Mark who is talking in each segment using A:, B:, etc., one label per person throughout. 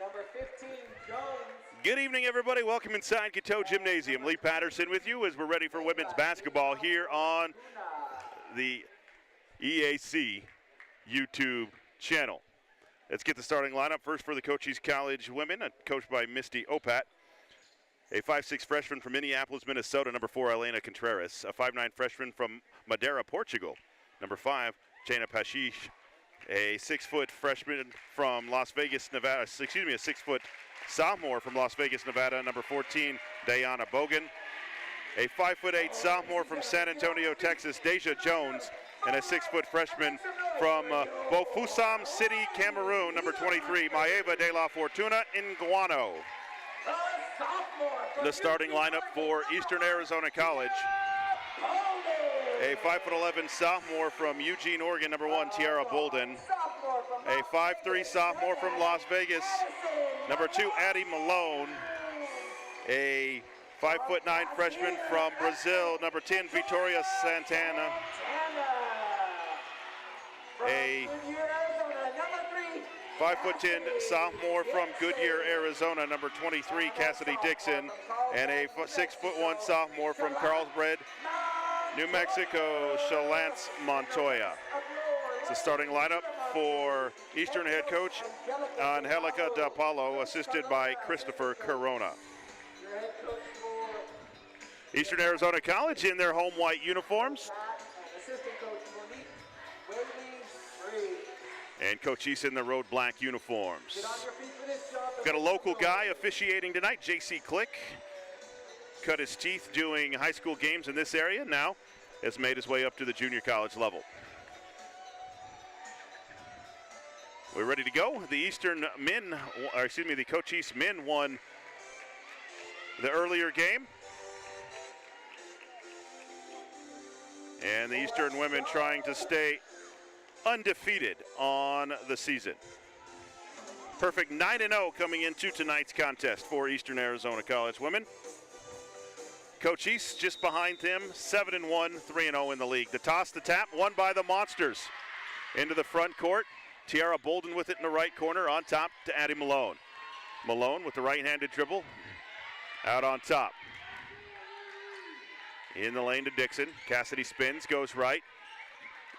A: Number 15, Jones.
B: Good evening, everybody. Welcome inside KATO Gymnasium. Lee Patterson with you as we're ready for women's basketball here on the EAC YouTube channel. Let's get the starting lineup first for the Cochise College women, coached by Misty Opat. A 5'6" freshman from Minneapolis, Minnesota, number 4, Elena Contreras. A 5'9" freshman from Madeira, Portugal, number 5, Jana Pashish. A 6-foot freshman from Las Vegas, Nevada, a 6-foot sophomore from Las Vegas, Nevada, number 14, Diana Bogan. A 5'8" sophomore from San Antonio, Texas, Deja Jones. And a 6-foot freshman from Bofusam City, Cameroon, number 23, Maeva de la Fortuna Nguano. The starting lineup for Eastern Arizona College. A 5'11" sophomore from Eugene, Oregon, number 1, Tiara Bolden. A 5'3" sophomore from Las Vegas, number 2, Addie Malone. A 5'9" freshman from Brazil, number 10, Vitoria Santana. A 5'10" sophomore from Goodyear, Arizona, number 23, Cassidy Dixon. And a 6'1" sophomore from Carlsbad, New Mexico, Shalance Montoya. It's the starting lineup for Eastern head coach Angelica Da Paulo, assisted by Christopher Corona. Eastern Arizona College in their home white uniforms. And Cochise in the road black uniforms. Got a local guy officiating tonight, J.C. Click. Cut his teeth doing high school games in this area, now has made his way up to the junior college level. We're ready to go. The the Cochise men won the earlier game. And the Eastern women trying to stay undefeated on the season. Perfect 9-0 coming into tonight's contest for Eastern Arizona College women. Cochise just behind them, 7-1, 3-0 in the league. The toss, the tap, won by the Monsters. Into the front court, Tiara Bolden with it in the right corner, on top to Addie Malone. Malone with the right-handed dribble, out on top. In the lane to Dixon, Cassidy spins, goes right,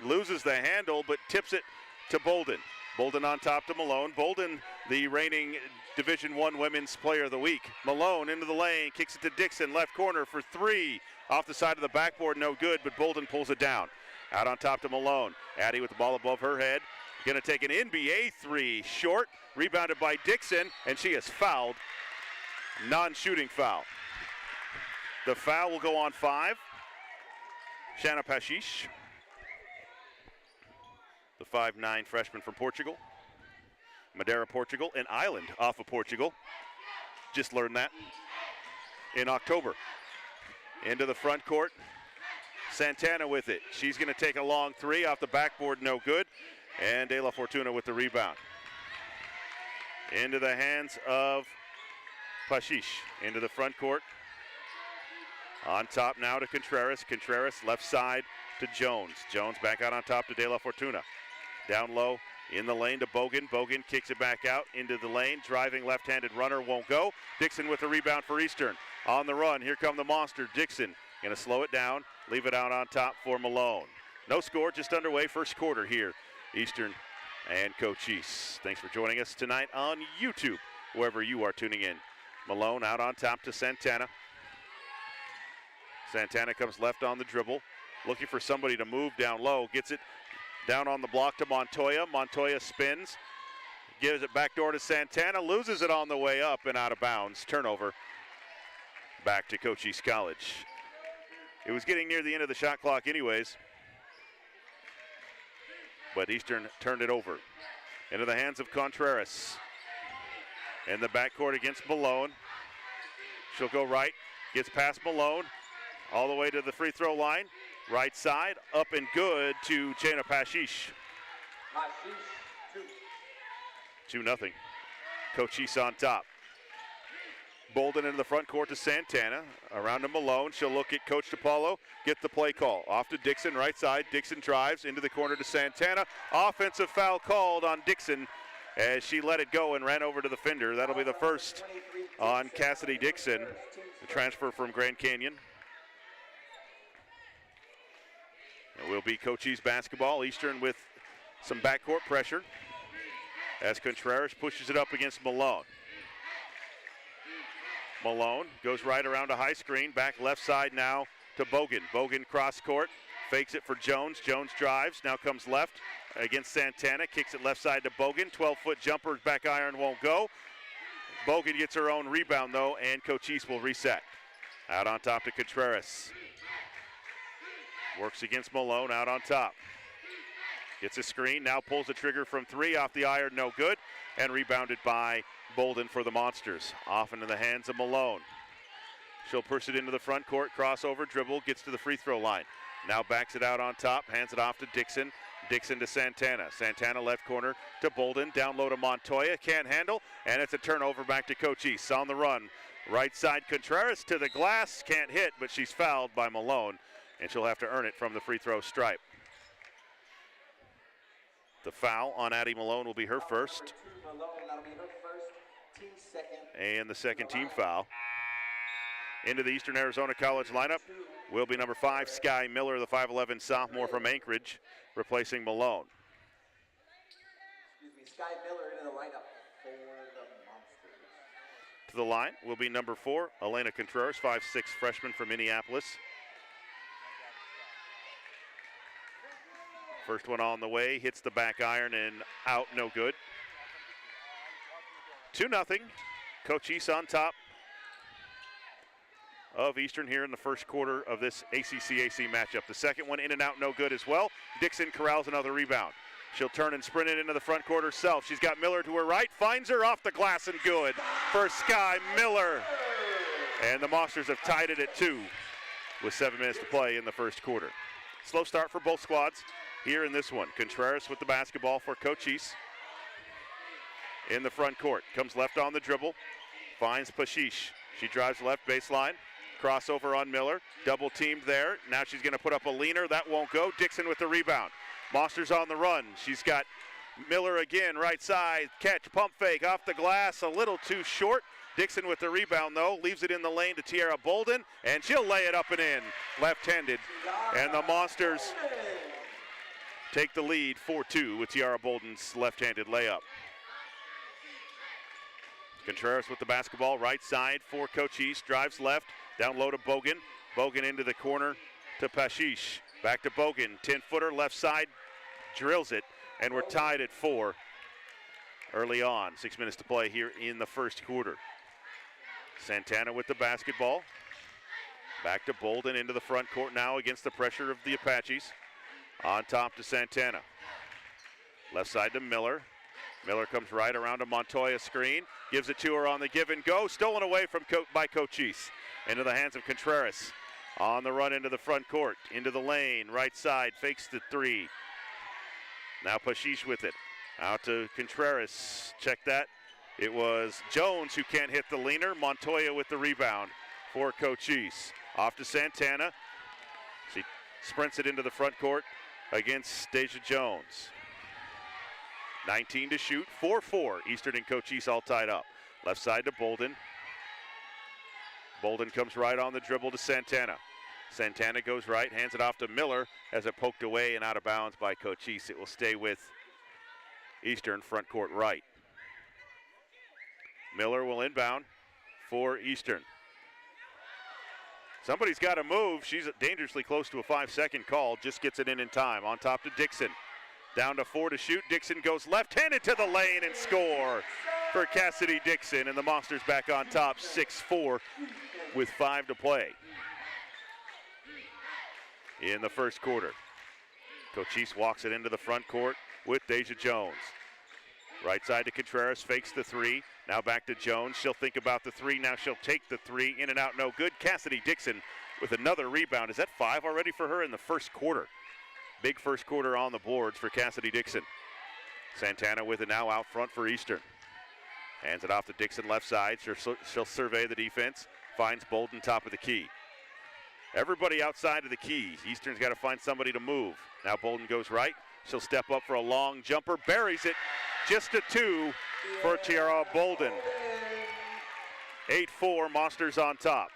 B: loses the handle, but tips it to Bolden. Bolden on top to Malone. Bolden, the reigning Division I Women's Player of the Week. Malone into the lane, kicks it to Dixon, left corner for 3. Off the side of the backboard, no good, but Bolden pulls it down. Out on top to Malone. Addie with the ball above her head. Gonna take an NBA 3, short, rebounded by Dixon, and she is fouled. Non-shooting foul. The foul will go on 5. Jana Pashish, the 5'9" freshman from Portugal. Madeira, Portugal, an island off of Portugal. Just learned that in October. Into the front court. Santana with it. She's going to take a long 3 off the backboard, no good. And De La Fortuna with the rebound. Into the hands of Pashish. Into the front court. On top now to Contreras. Contreras left side to Jones. Jones back out on top to De La Fortuna. Down low in the lane to Bogan. Bogan kicks it back out into the lane. Driving left-handed runner won't go. Dixon with the rebound for Eastern. On the run, here come the Monster. Dixon going to slow it down, leave it out on top for Malone. No score, just underway, first quarter here. Eastern and Cochise. Thanks for joining us tonight on YouTube, wherever you are tuning in. Malone out on top to Santana. Santana comes left on the dribble, looking for somebody to move down low. Gets it down on the block to Montoya. Montoya spins, gives it back door to Santana, loses it on the way up and out of bounds. Turnover back to Cochise College. It was getting near the end of the shot clock anyways, but Eastern turned it over. Into the hands of Contreras. In the backcourt against Malone. She'll go right, gets past Malone, all the way to the free throw line. Right side, up and good to Jana Pashish. 2-0. Cochise on top. Bolden into the front court to Santana. Around to Malone. She'll look at Coach DePaulo. Get the play call. Off to Dixon, right side. Dixon drives into the corner to Santana. Offensive foul called on Dixon. as she let it go and ran over to the fender. That'll be the first on Cassidy Dixon, the transfer from Grand Canyon. It will be Cochise basketball. Eastern with some backcourt pressure as Contreras pushes it up against Malone. Malone goes right around a high screen, back left side now to Bogan. Bogan cross court, fakes it for Jones. Jones drives, now comes left against Santana, kicks it left side to Bogan. 12-foot jumper, back iron won't go. Bogan gets her own rebound though, and Cochise will reset. Out on top to Contreras. Works against Malone, out on top. Gets a screen, now pulls the trigger from three, off the iron, no good, and rebounded by Bolden for the Monsters. Off into the hands of Malone. She'll push it into the front court, crossover, dribble, gets to the free throw line. Now backs it out on top, hands it off to Dixon. Dixon to Santana. Santana left corner to Bolden, down low to Montoya, can't handle, and it's a turnover back to Cochise. On the run, right side Contreras to the glass, can't hit, but she's fouled by Malone, and she'll have to earn it from the free throw stripe. The foul on Addie Malone will be her first. And the second team foul. Into the Eastern Arizona College lineup will be number 5, Sky Miller, the 5'11 sophomore from Anchorage, replacing Malone.
A: Sky Miller into the lineup for the Monsters.
B: To the line will be number 4, Elena Contreras, 5'6 freshman from Minneapolis. First one on the way, hits the back iron and out, no good. 2-0, Cochise on top of Eastern here in the first quarter of this ACC-AC matchup. The second one in and out, no good as well. Dixon corrals another rebound. She'll turn and sprint it into the front court herself. She's got Miller to her right, finds her off the glass and good for Sky Miller. And the Monsters have tied it at 2 with 7 minutes to play in the first quarter. Slow start for both squads here in this one. Contreras with the basketball for Cochise in the front court. Comes left on the dribble, finds Pashish. She drives left baseline, crossover on Miller, double teamed there. Now she's gonna put up a leaner, that won't go. Dixon with the rebound. Monsters on the run. She's got Miller again, right side, catch, pump fake, off the glass, a little too short. Dixon with the rebound though, leaves it in the lane to Tiara Bolden, and she'll lay it up and in, left-handed. And the Monsters take the lead 4-2 with Tiara Bolden's left-handed layup. Contreras with the basketball, right side for Cochise, drives left, down low to Bogan. Bogan into the corner to Pashish. Back to Bogan, 10-footer, left side, drills it, and we're tied at 4 early on. 6 minutes to play here in the first quarter. Santana with the basketball. Back to Bolden into the front court now against the pressure of the Apaches. On top to Santana. Left side to Miller. Miller comes right around a Montoya screen, gives it to her on the give and go, stolen away from by Cochise. Into the hands of Contreras. On the run into the front court, into the lane, right side, fakes the 3. Now Pashish with it. Out to Contreras, check that. It was Jones who can't hit the leaner. Montoya with the rebound for Cochise. Off to Santana. She sprints it into the front court against Deja Jones. 19 to shoot, 4-4. Eastern and Cochise all tied up. Left side to Bolden. Bolden comes right on the dribble to Santana. Santana goes right, hands it off to Miller as it poked away and out of bounds by Cochise. It will stay with Eastern front court right. Miller will inbound for Eastern. Somebody's got to move. She's dangerously close to a 5-second call. Just gets it in time. On top to Dixon. Down to 4 to shoot. Dixon goes left-handed to the lane and score for Cassidy Dixon. And the Monsters back on top, 6-4 with 5 to play in the first quarter. Cochise walks it into the front court with Deja Jones. Right side to Contreras, fakes the 3. Now back to Jones. She'll think about the 3. Now she'll take the 3. In and out, no good. Cassidy Dixon with another rebound. Is that 5 already for her in the first quarter? Big first quarter on the boards for Cassidy Dixon. Santana with it now out front for Eastern. Hands it off to Dixon left side. She'll survey the defense. Finds Bolden top of the key. Everybody outside of the key. Eastern's got to find somebody to move. Now Bolden goes right. She'll step up for a long jumper. Buries it. just a 2 for Tiara Bolden. 8-4, Monsters on top.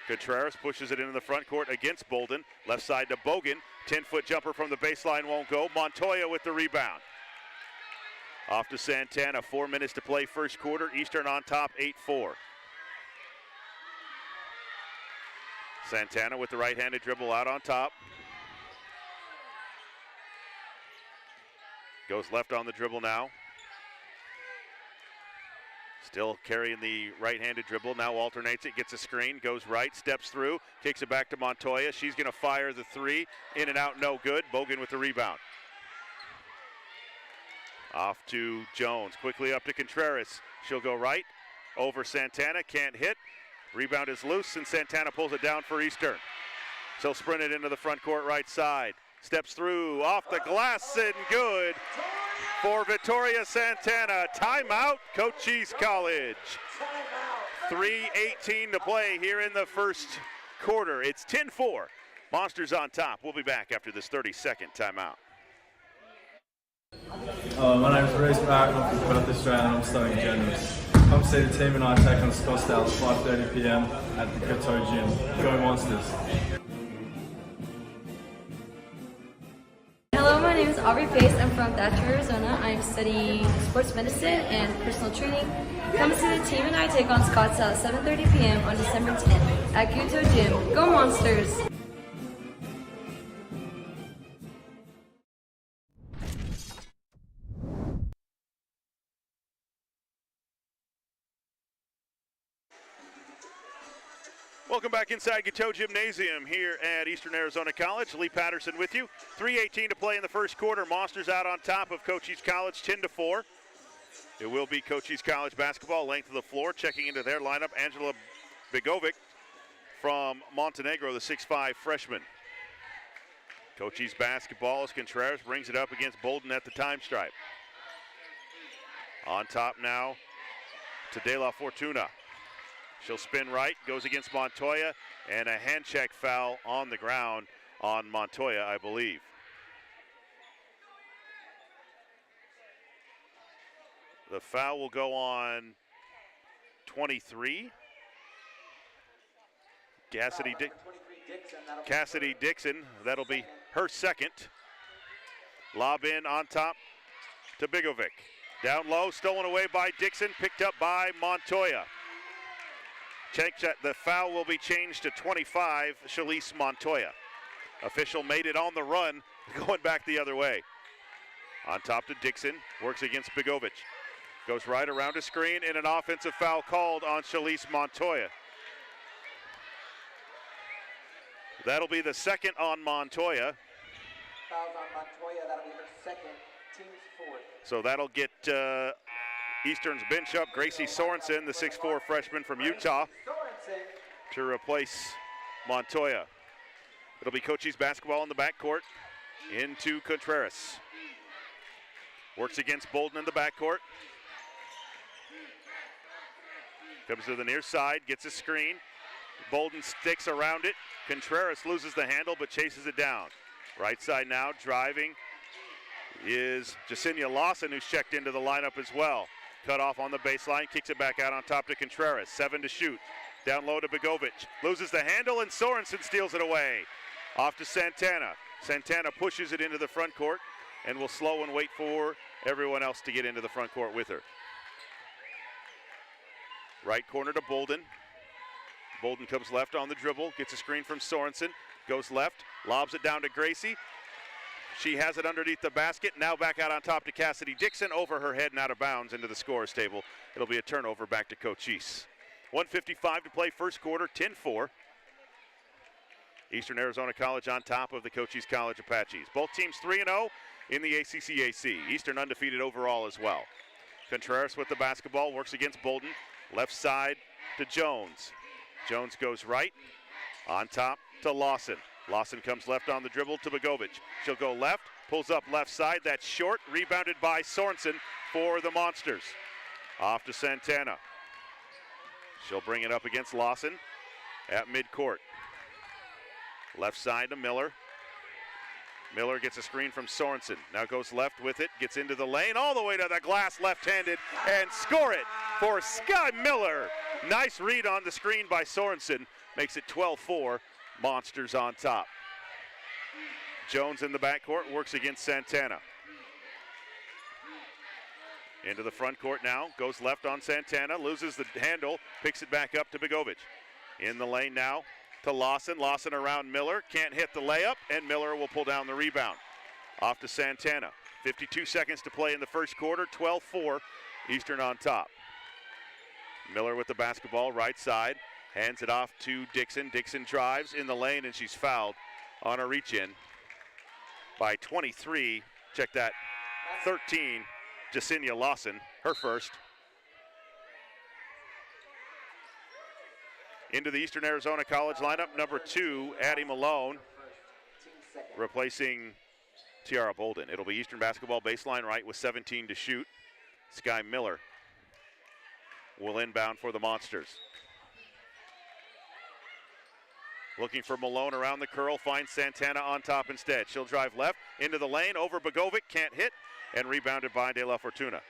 B: Contreras pushes it into the front court against Bolden. Left side to Bogan. 10-foot jumper from the baseline won't go. Montoya with the rebound. Off to Santana. 4 minutes to play first quarter. Eastern on top, 8-4. Santana with the right-handed dribble out on top. Goes left on the dribble now. Still carrying the right-handed dribble, now alternates it, gets a screen, goes right, steps through, kicks it back to Montoya. She's gonna fire the 3, in and out, no good. Bogan with the rebound. Off to Jones, quickly up to Contreras. She'll go right, over Santana, can't hit. Rebound is loose, and Santana pulls it down for Eastern. She'll sprint it into the front court right side. Steps through, off the glass, and good for Victoria Santana. Timeout, Cochise College. 3:18 to play here in the first quarter. It's 10-4. Monsters on top. We'll be back after this 30-second timeout.
C: My name is Reece Barrett, I'm from Perth, Australia, and I'm studying journalism. Come see the team and I take on Scottsdale at 5:30 p.m. at the KATO gym. Go Monsters!
D: Hello, my name is Aubrey Pace. I'm from Thatcher, Arizona. I'm studying sports medicine and personal training. Come see the team and I take on Scottsdale at 7:30 p.m. on December 10th at KATO gym. Go Monsters!
B: Welcome back inside KATO Gymnasium here at Eastern Arizona College. Lee Patterson with you. 3:18 to play in the first quarter. Monsters out on top of Cochise College, 10-4. It will be Cochise College basketball, length of the floor. Checking into their lineup, Angela Begovic from Montenegro, the 6'5 freshman. Cochise basketball as Contreras brings it up against Bolden at the time stripe. On top now to De La Fortuna. She'll spin right, goes against Montoya, and a hand check foul on the ground on Montoya, I believe. The foul will go on 23. Cassidy Dixon, that'll be her second. Lob in on top to Begovic. Down low, stolen away by Dixon, picked up by Montoya. The foul will be changed to 25, Shalise Montoya. Official made it on the run, going back the other way. On top to Dixon, works against Begovic. Goes right around a screen, and an offensive foul called on Shalise Montoya. That'll be the second on Montoya.
A: Fouls on Montoya, that'll be her second, team's fourth.
B: So that'll get Eastern's bench up Gracie Sorensen, the 6'4 freshman from Utah, to replace Montoya. It'll be Cochise basketball in the backcourt into Contreras. Works against Bolden in the backcourt. Comes to the near side, gets a screen. Bolden sticks around it. Contreras loses the handle but chases it down. Right side now, driving is Jasenia Lawson, who's checked into the lineup as well. Cut off on the baseline, kicks it back out on top to Contreras. 7 to shoot. Down low to Begovic. Loses the handle and Sorensen steals it away. Off to Santana. Santana pushes it into the front court and will slow and wait for everyone else to get into the front court with her. Right corner to Bolden. Bolden comes left on the dribble, gets a screen from Sorensen, goes left, lobs it down to Gracie. She has it underneath the basket, now back out on top to Cassidy Dixon, over her head and out of bounds into the scorer's table. It'll be a turnover back to Cochise. 1:55 to play first quarter, 10-4. Eastern Arizona College on top of the Cochise College Apaches. Both teams 3-0 in the ACCAC. Eastern undefeated overall as well. Contreras with the basketball, works against Bolden. Left side to Jones. Jones goes right, on top to Lawson. Lawson comes left on the dribble to Begovic. She'll go left, pulls up left side, that's short, rebounded by Sorensen for the Monsters. Off to Santana. She'll bring it up against Lawson at midcourt. Left side to Miller. Miller gets a screen from Sorensen. Now goes left with it, gets into the lane, all the way to the glass left-handed, and score it for Sky Miller. Nice read on the screen by Sorensen. Makes it 12-4, Monsters on top. Jones in the backcourt works against Santana. Into the front court now, goes left on Santana, loses the handle, picks it back up to Begovic. In the lane now to Lawson. Lawson around Miller, can't hit the layup, and Miller will pull down the rebound. Off to Santana. 52 seconds to play in the first quarter, 12-4, Eastern on top. Miller with the basketball, right side, hands it off to Dixon. Dixon drives in the lane, and she's fouled on a reach-in by 23. Check that, 13, Jacinia Lawson, her first. Into the Eastern Arizona College lineup, number 2, Addie Malone, replacing Tiara Bolden. It'll be Eastern basketball baseline right with 17 to shoot. Sky Miller will inbound for the Monsters. Looking for Malone around the curl, finds Santana on top instead. She'll drive left into the lane, over Begovic, can't hit, and rebounded by De La Fortuna.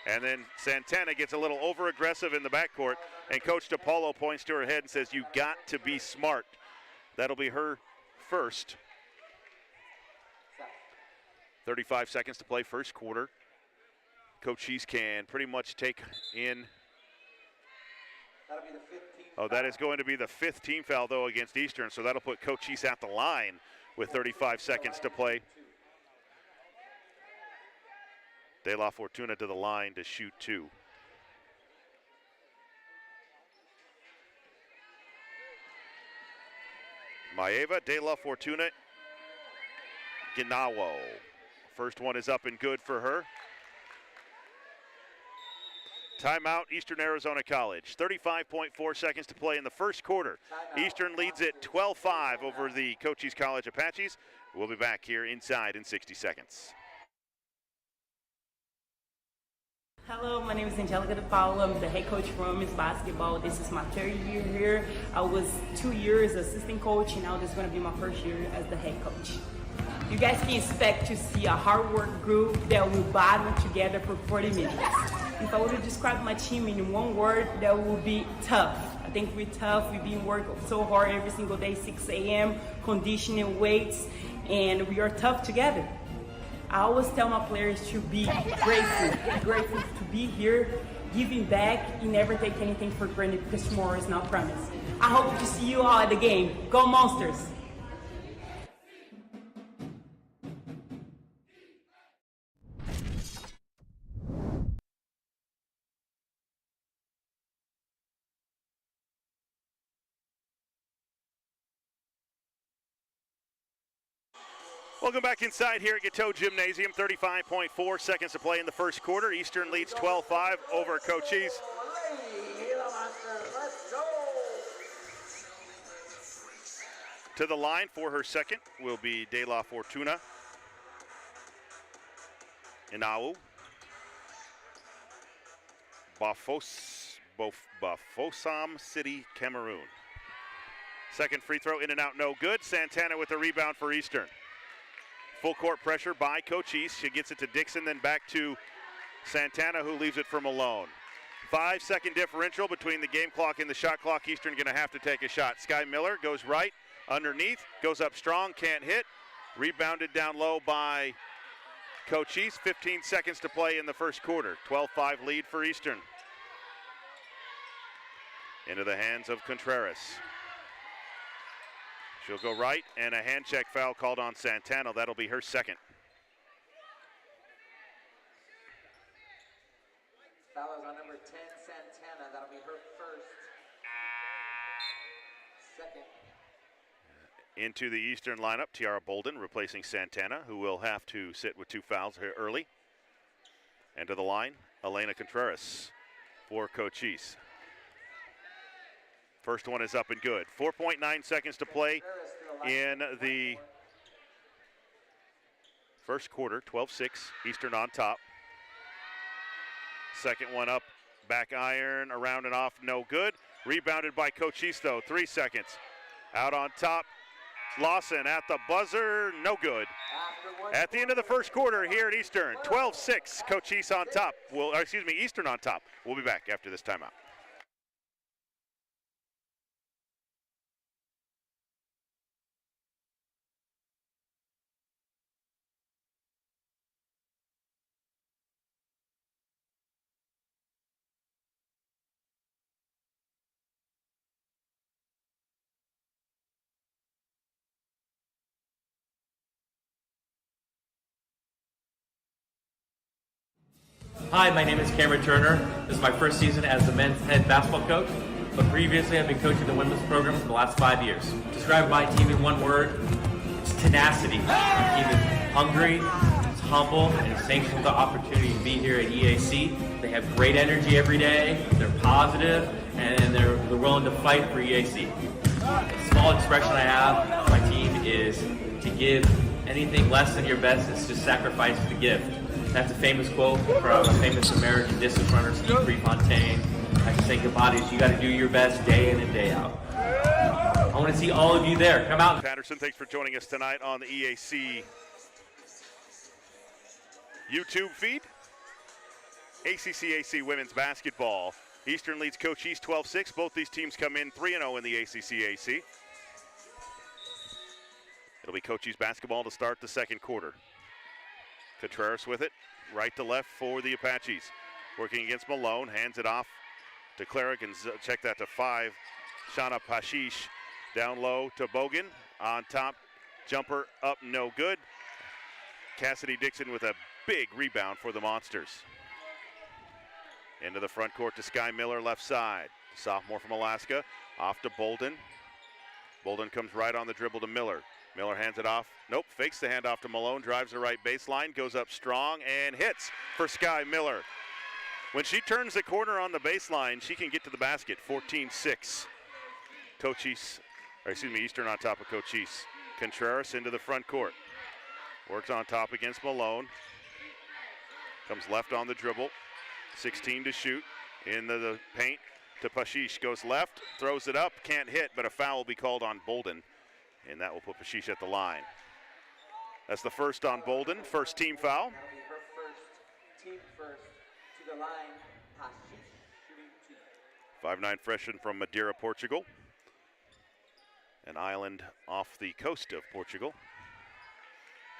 B: And then Santana gets a little over-aggressive in the backcourt, and Coach DePaulo points to her head and says, "You got to be smart." That'll be her first. 35 seconds to play first quarter. Cochise can pretty much take in.
A: That'll be the 15th
B: Oh, that is going to be the 5th team foul, though, against Eastern, so that'll put Cochise at the line with 35 seconds to play. De La Fortuna to the line to shoot 2. Maeva, De La Fortuna, Ginawo. First one is up and good for her. Timeout, Eastern Arizona College. 35.4 seconds to play in the first quarter. Eastern leads it 12-5 over the Cochise College Apaches. We'll be back here inside in 60 seconds.
E: Hello, my name is Angelica DePaulo. I'm the head coach for women's basketball. This is my 3rd year here. I was 2 years assistant coach, and now this is going to be my 1st year as the head coach. You guys can expect to see a hard work group that will battle together for 40 minutes. If I were to describe my team in one word, that would be tough. I think we're tough. We've been working so hard every single day, 6 a.m., conditioning, weights, and we are tough together. I always tell my players to be grateful to be here, giving back, and never take anything for granted because tomorrow is not promised. I hope to see you all at the game. Go Monsters!
B: Welcome back inside here at KATO Gymnasium. 35.4 seconds to play in the first quarter. Eastern leads 12-5 over Cochise. To the line for her second will be De La Fortuna. Inau. Bafoussam City, Cameroon. Second free throw in and out, no good. Santana with the rebound for Eastern. Full court pressure by Cochise. She gets it to Dixon, then back to Santana, who leaves it for Malone. 5-second differential between the game clock and the shot clock. Eastern going to have to take a shot. Sky Miller goes right, underneath, goes up strong, can't hit. Rebounded down low by Cochise. 15 seconds to play in the first quarter. 12-5 lead for Eastern. Into the hands of Contreras. She'll go right, and a hand check foul called on Santana. That'll be her second.
A: Foul is on number 10, Santana. That'll be her first. Second.
B: Into the Eastern lineup, Tiara Bolden replacing Santana, who will have to sit with 2 fouls here early. And to the line, Elena Contreras for Cochise. First one is up and good. 4.9 seconds to play in the first quarter. 12-6, Eastern on top. Second one up, back iron, around and off, no good. Rebounded by Cochise though, 3 seconds. Out on top, Lawson at the buzzer, no good. At the end of the first quarter here at Eastern, 12-6, Cochise on top. Eastern on top. We'll be back after this timeout.
F: Hi, my name is Cameron Turner. This is my first season as the men's head basketball coach, but previously I've been coaching the women's program for the last 5 years. Describe my team in one word, it's tenacity. My team is hungry, it's humble, and it's thankful for the opportunity to be here at EAC. They have great energy every day, they're positive, and they're willing to fight for EAC. A small expression I have, my team is to give anything less than your best is to sacrifice the gift. That's a famous quote from a famous American distance runner, Steve Prefontaine. I just think about it, you got to do your best day in and day out. I want to see all of you there. Come out.
B: Patterson, thanks for joining us tonight on the EAC YouTube feed. ACC women's basketball. Eastern leads Cochise 12-6. Both these teams come in 3-0 in the ACC. It'll be Cochise basketball to start the second quarter. Contreras with it, right to left for the Apaches. Working against Malone, hands it off to Clara, check that to 5. Shauna Pashish down low to Bogan. On top, jumper up, no good. Cassidy Dixon with a big rebound for the Monsters. Into the front court to Sky Miller, left side. Sophomore from Alaska, off to Bolden. Bolden comes right on the dribble to Miller. Miller hands it off. Nope, fakes the handoff to Malone, drives the right baseline, goes up strong, and hits for Sky Miller. When she turns the corner on the baseline, she can get to the basket. 14-6. Eastern on top of Cochise. Contreras into the front court. Works on top against Malone. Comes left on the dribble. 16 to shoot. Into the paint to Pashish. Goes left, throws it up, can't hit, but a foul will be called on Bolden. And that will put Pashish at the line. That's the first on Bolden, first team foul.
A: That'll be her first, team first, to the line, Pashish shooting 2.
B: 5'9" freshman from Madeira, Portugal. An island off the coast of Portugal.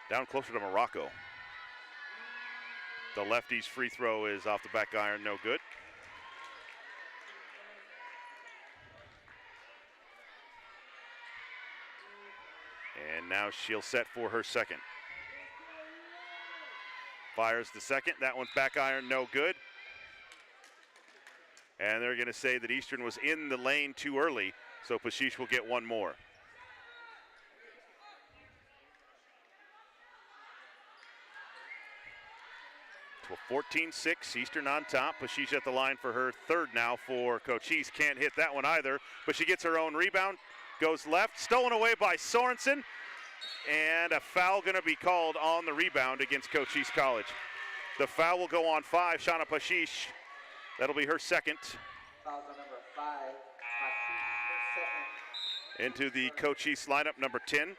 B: Down closer to Morocco. The lefty's free throw is off the back iron, no good. And now she'll set for her second. Fires the second. That one's back iron, no good. And they're going to say that Eastern was in the lane too early, so Pashish will get one more. So 14-6, Eastern on top. Pashish at the line for her third now for Cochise. Can't hit that one either, but she gets her own rebound. Goes left, stolen away by Sorensen, and a foul going to be called on the rebound against Cochise College. The foul will go on 5, Shauna Pashish. That'll be her second.
A: Foul on number 5, Pashish, her second.
B: Into the Cochise lineup, number 10.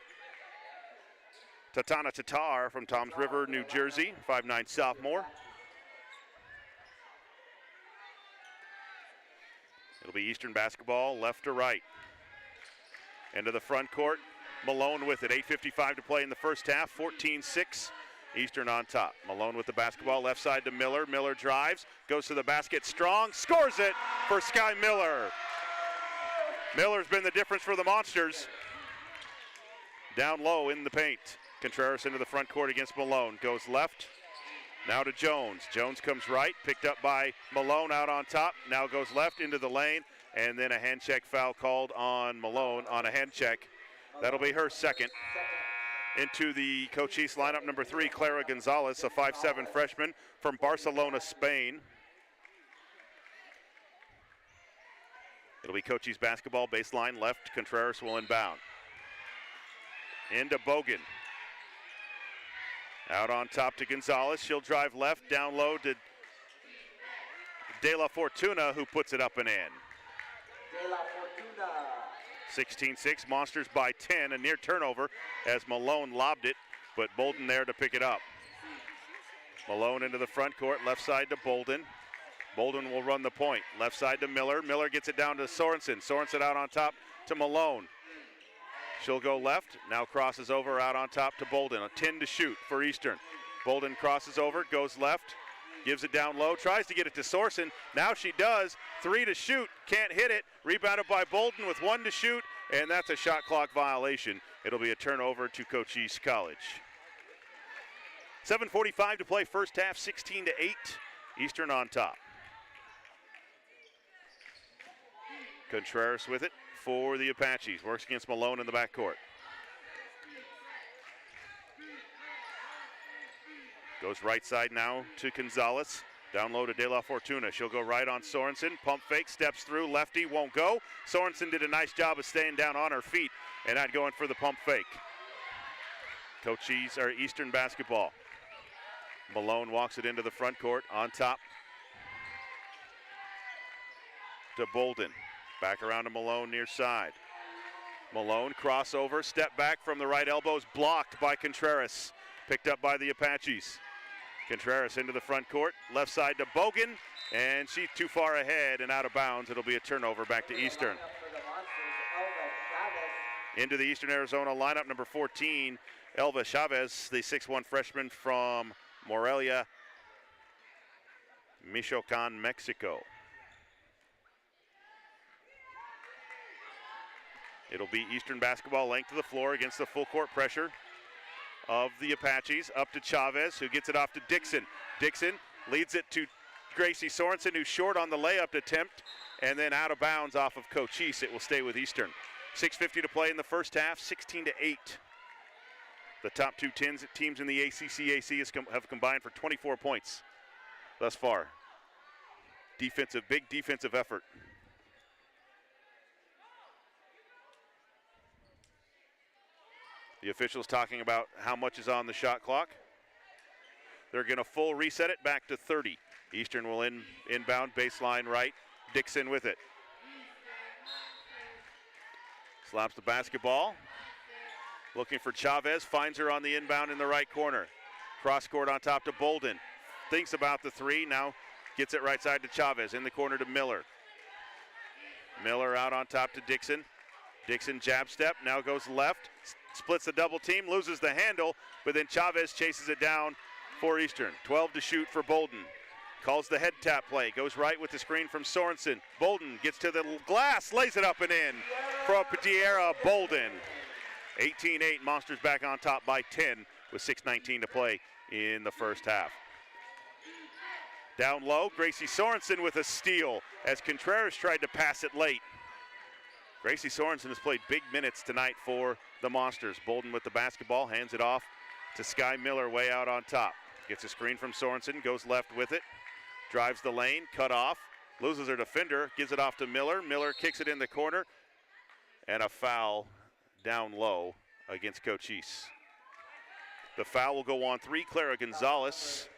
B: Tatana Tatar from Toms River, New Jersey, 5'9" sophomore. It'll be Eastern basketball, left to right. Into the front court, Malone with it. 8:55 to play in the first half, 14-6. Eastern on top. Malone with the basketball, left side to Miller. Miller drives, goes to the basket strong, scores it for Sky Miller. Miller's been the difference for the Monsters. Down low in the paint. Contreras into the front court against Malone. Goes left, now to Jones. Jones comes right, picked up by Malone out on top. Now goes left into the lane. And then a hand check foul called on Malone on a hand check. That'll be her second. Into the Cochise lineup, number 3, Clara Gonzalez, a 5'7" freshman from Barcelona, Spain. It'll be Cochise basketball, baseline left. Contreras will inbound. Into Bogan. Out on top to Gonzalez. She'll drive left, down low to De La Fortuna, who puts it up and in.
A: De La Fortuna.
B: 16-6, Monsters by 10. A near turnover as Malone lobbed it, but Bolden there to pick it up. Malone into the front court, left side to Bolden. Bolden will run the point. Left side to Miller. Miller gets it down to Sorensen. Sorensen out on top to Malone. She'll go left, now crosses over out on top to Bolden. A 10 to shoot for Eastern. Bolden crosses over, goes left, gives it down low, tries to get it to Sorensen. Now she does. 3 to shoot, can't hit it. Rebounded by Bolden with 1 to shoot, and that's a shot clock violation. It'll be a turnover to Cochise College. 7:45 to play, first half, 16 to 8. Eastern on top. Contreras with it for the Apaches. Works against Malone in the backcourt. Goes right side now to Gonzalez. Down low to De La Fortuna. She'll go right on Sorensen. Pump fake, steps through. Lefty won't go. Sorensen did a nice job of staying down on her feet and not going for the pump fake. Cochise or Eastern basketball. Malone walks it into the front court on top to Bolden. Back around to Malone near side. Malone crossover, step back from the right elbow is blocked by Contreras. Picked up by the Apaches. Contreras into the front court, left side to Bogan, and she's too far ahead and out of bounds. It'll be a turnover back to Eastern. Into the Eastern Arizona lineup, number 14, Elva Chavez, the 6'1 freshman from Morelia, Michoacan, Mexico. It'll be Eastern basketball, length of the floor against the full court pressure of the Apaches. Up to Chavez, who gets it off to Dixon. Dixon leads it to Gracie Sorensen, who's short on the layup attempt, and then out of bounds off of Cochise. It will stay with Eastern. 6:50 to play in the first half, 16 to 8. The top two teams in the ACC have combined for 24 points thus far. Big defensive effort. The officials talking about how much is on the shot clock. They're going to full reset it back to 30. Eastern will inbound baseline right. Dixon with it. Slaps the basketball. Looking for Chavez. Finds her on the inbound in the right corner. Cross court on top to Bolden. Thinks about the three. Now gets it right side to Chavez. In the corner to Miller. Miller out on top to Dixon. Dixon jab step. Now goes left. Splits the double team, loses the handle, but then Chavez chases it down for Eastern. 12 to shoot for Bolden. Calls the head tap play, goes right with the screen from Sorensen. Bolden gets to the glass, lays it up and in from Tierra Bolden. 18-8, Monsters back on top by 10 with 6:19 to play in the first half. Down low, Gracie Sorensen with a steal as Contreras tried to pass it late. Gracie Sorensen has played big minutes tonight for the Monsters. Bolden with the basketball, hands it off to Sky Miller way out on top. Gets a screen from Sorensen, goes left with it, drives the lane, cut off, loses her defender, gives it off to Miller. Miller kicks it in the corner, and a foul down low against Cochise. The foul will go on 3, Clara Gonzalez.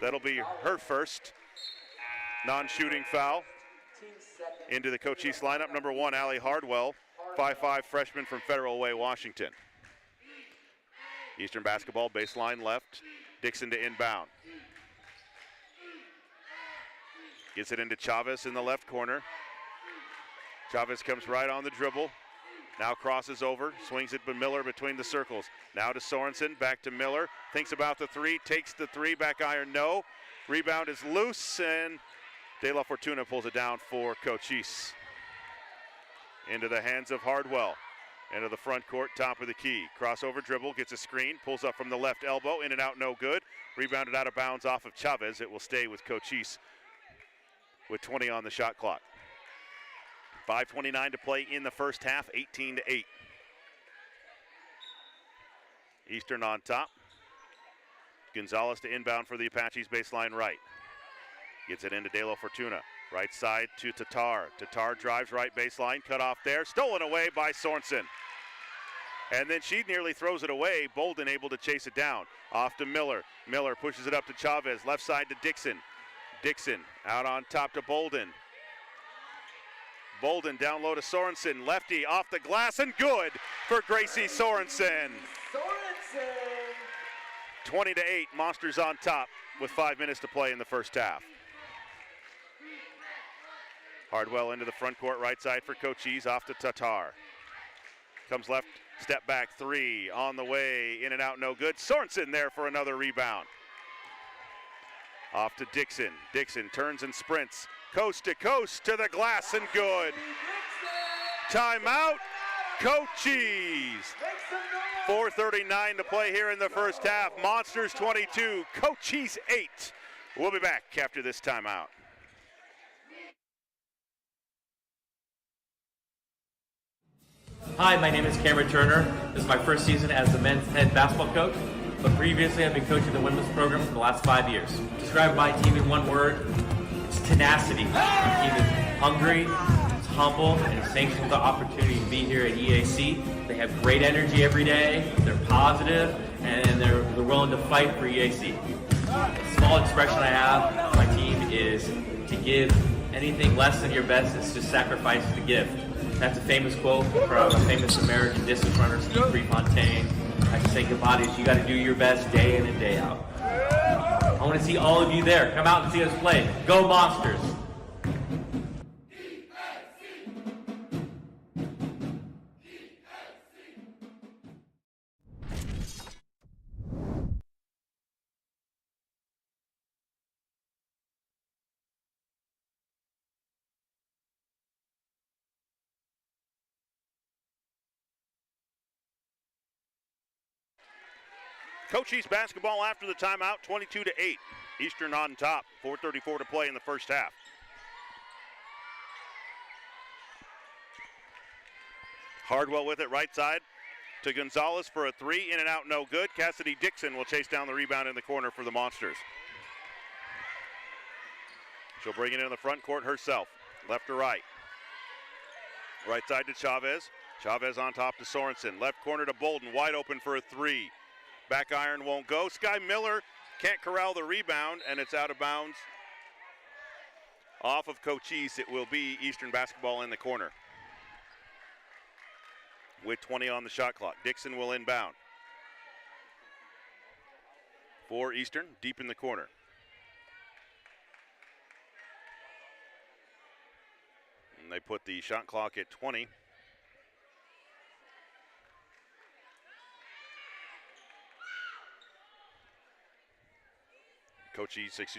B: That'll be her first non-shooting foul. Into the Cochise lineup, number 1, Allie Hardwell, 5'5 freshman from Federal Way, Washington. Eastern basketball, baseline left, Dixon to inbound. Gets it into Chavez in the left corner. Chavez comes right on the dribble, now crosses over, swings it to Miller between the circles. Now to Sorensen, back to Miller, thinks about the three, takes the three, back iron, no. Rebound is loose, and De La Fortuna pulls it down for Cochise. Into the hands of Hardwell. Into the front court, top of the key. Crossover dribble, gets a screen, pulls up from the left elbow, in and out, no good. Rebounded out of bounds off of Chavez. It will stay with Cochise with 20 on the shot clock. 5:29 to play in the first half, 18 to 8. Eastern on top. Gonzalez to inbound for the Apaches, baseline right. Gets it into De La Fortuna. Right side to Tatar. Tatar drives right baseline, cut off there. Stolen away by Sorensen. And then she nearly throws it away. Bolden able to chase it down. Off to Miller. Miller pushes it up to Chavez. Left side to Dixon. Dixon out on top to Bolden. Bolden down low to Sorensen. Lefty off the glass and good for Gracie Sorensen. 20-8, Monsters on top with 5 minutes to play in the first half. Hardwell into the front court, right side for Cochise, off to Tatar. Comes left, step back three, on the way, in and out, no good. Sorensen there for another rebound. Off to Dixon. Dixon turns and sprints, coast to the glass and good. Timeout, Cochise. 4:39 to play here in the first half. Monsters 22, Cochise 8. We'll be back after this timeout.
F: Hi, my name is Cameron Turner. This is my first season as the men's head basketball coach, but previously I've been coaching the women's program for the last 5 years. Describe my team in one word, it's tenacity. My team is hungry, it's humble, and it's thankful for the opportunity to be here at EAC. They have great energy every day, they're positive, and they're willing to fight for EAC. A small expression I have for my team is to give anything less than your best is to sacrifice the gift. That's a famous quote from a famous American distance runner, Steve Prefontaine. I can say goodbye to you got to do your best day in and day out. I want to see all of you there. Come out and see us play. Go Monsters!
B: Cochise basketball after the timeout, 22-8. Eastern on top, 4:34 to play in the first half. Hardwell with it, right side to Gonzalez for a three, in and out, no good. Cassidy Dixon will chase down the rebound in the corner for the Monsters. She'll bring it in the front court herself, left to right. Right side to Chavez. Chavez on top to Sorensen. Left corner to Bolden, wide open for a three. Back iron won't go. Sky Miller can't corral the rebound, and it's out of bounds. Off of Cochise, it will be Eastern basketball in the corner. With 20 on the shot clock. Dixon will inbound. For Eastern, deep in the corner. And they put the shot clock at 20.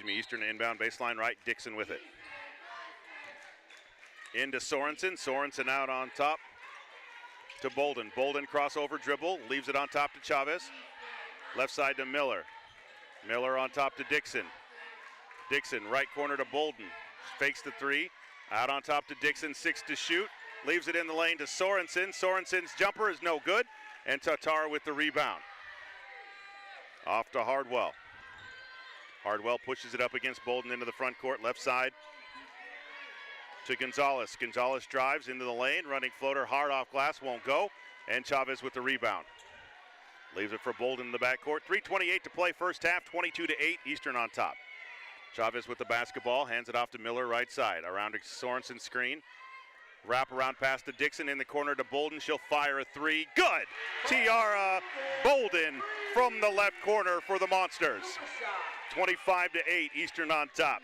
B: Eastern inbound baseline right, Dixon with it. Into Sorensen, Sorensen out on top to Bolden. Bolden crossover dribble, leaves it on top to Chavez. Left side to Miller. Miller on top to Dixon. Dixon, right corner to Bolden. Fakes the three, out on top to Dixon, 6 to shoot. Leaves it in the lane to Sorensen. Sorensen's jumper is no good, and Tatar with the rebound. Off to Hardwell. Hardwell pushes it up against Bolden into the front court, left side to Gonzalez. Gonzalez drives into the lane, running floater hard off glass, won't go, and Chavez with the rebound. Leaves it for Bolden in the backcourt. 3:28 to play first half, 22-8, Eastern on top. Chavez with the basketball, hands it off to Miller right side, around to Sorensen screen. Wrap around pass to Dixon in the corner to Bolden. She'll fire a three. Good! Tiara Bolden from the left corner for the Monsters. 25-8, Eastern on top.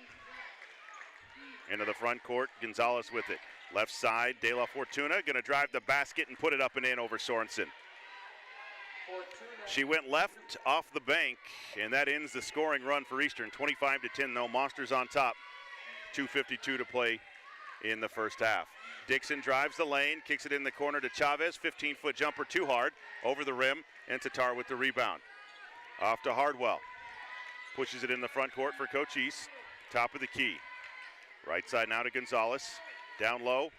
B: Into the front court, Gonzalez with it. Left side, De La Fortuna going to drive the basket and put it up and in over Sorensen. She went left off the bank, and that ends the scoring run for Eastern. 25-10 though, Monsters on top. 2:52 to play in the first half. Dixon drives the lane, kicks it in the corner to Chavez. 15-foot jumper too hard, over the rim, and Tatar with the rebound. Off to Hardwell. Pushes it in the front court for Cochise. Top of the key. Right side now to Gonzalez. Down low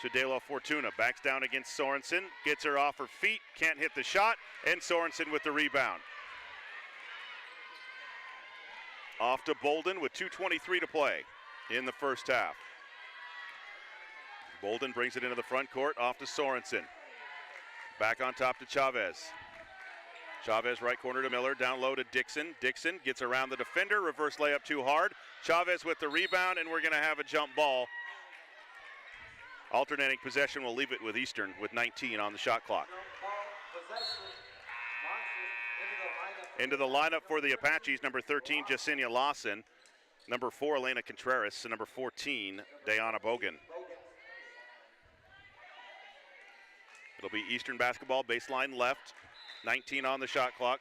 B: to De La Fortuna. Backs down against Sorensen. Gets her off her feet. Can't hit the shot. And Sorensen with the rebound. Off to Bolden with 2:23 to play in the first half. Bolden brings it into the front court. Off to Sorensen. Back on top to Chavez. Chavez right corner to Miller, down low to Dixon. Dixon gets around the defender, reverse layup too hard. Chavez with the rebound, and we're going to have a jump ball. Alternating possession will leave it with Eastern with 19 on the shot clock. Into the lineup for the Apaches, number 13, Jacinia Lawson. Number 4, Elena Contreras. And number 14, Dayana Bogan. It'll be Eastern basketball, baseline left. 19 on the shot clock.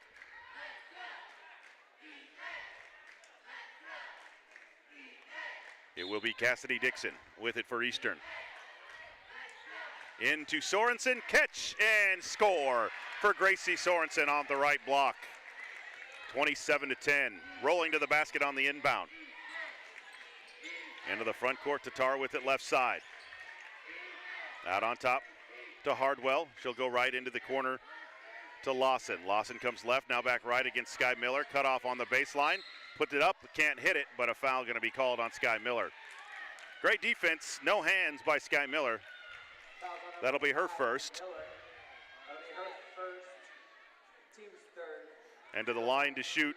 B: It will be Cassidy Dixon with it for Eastern. Into Sorensen, catch and score for Gracie Sorensen on the right block. 27-10, rolling to the basket on the inbound. Into the front court, Tatar with it left side. Out on top to Hardwell. She'll go right into the corner to Lawson. Lawson comes left, now back right against Sky Miller. Cut off on the baseline, put it up, can't hit it, but a foul going to be called on Sky Miller. Great defense, no hands by Sky Miller. That'll be her first. And to the line to shoot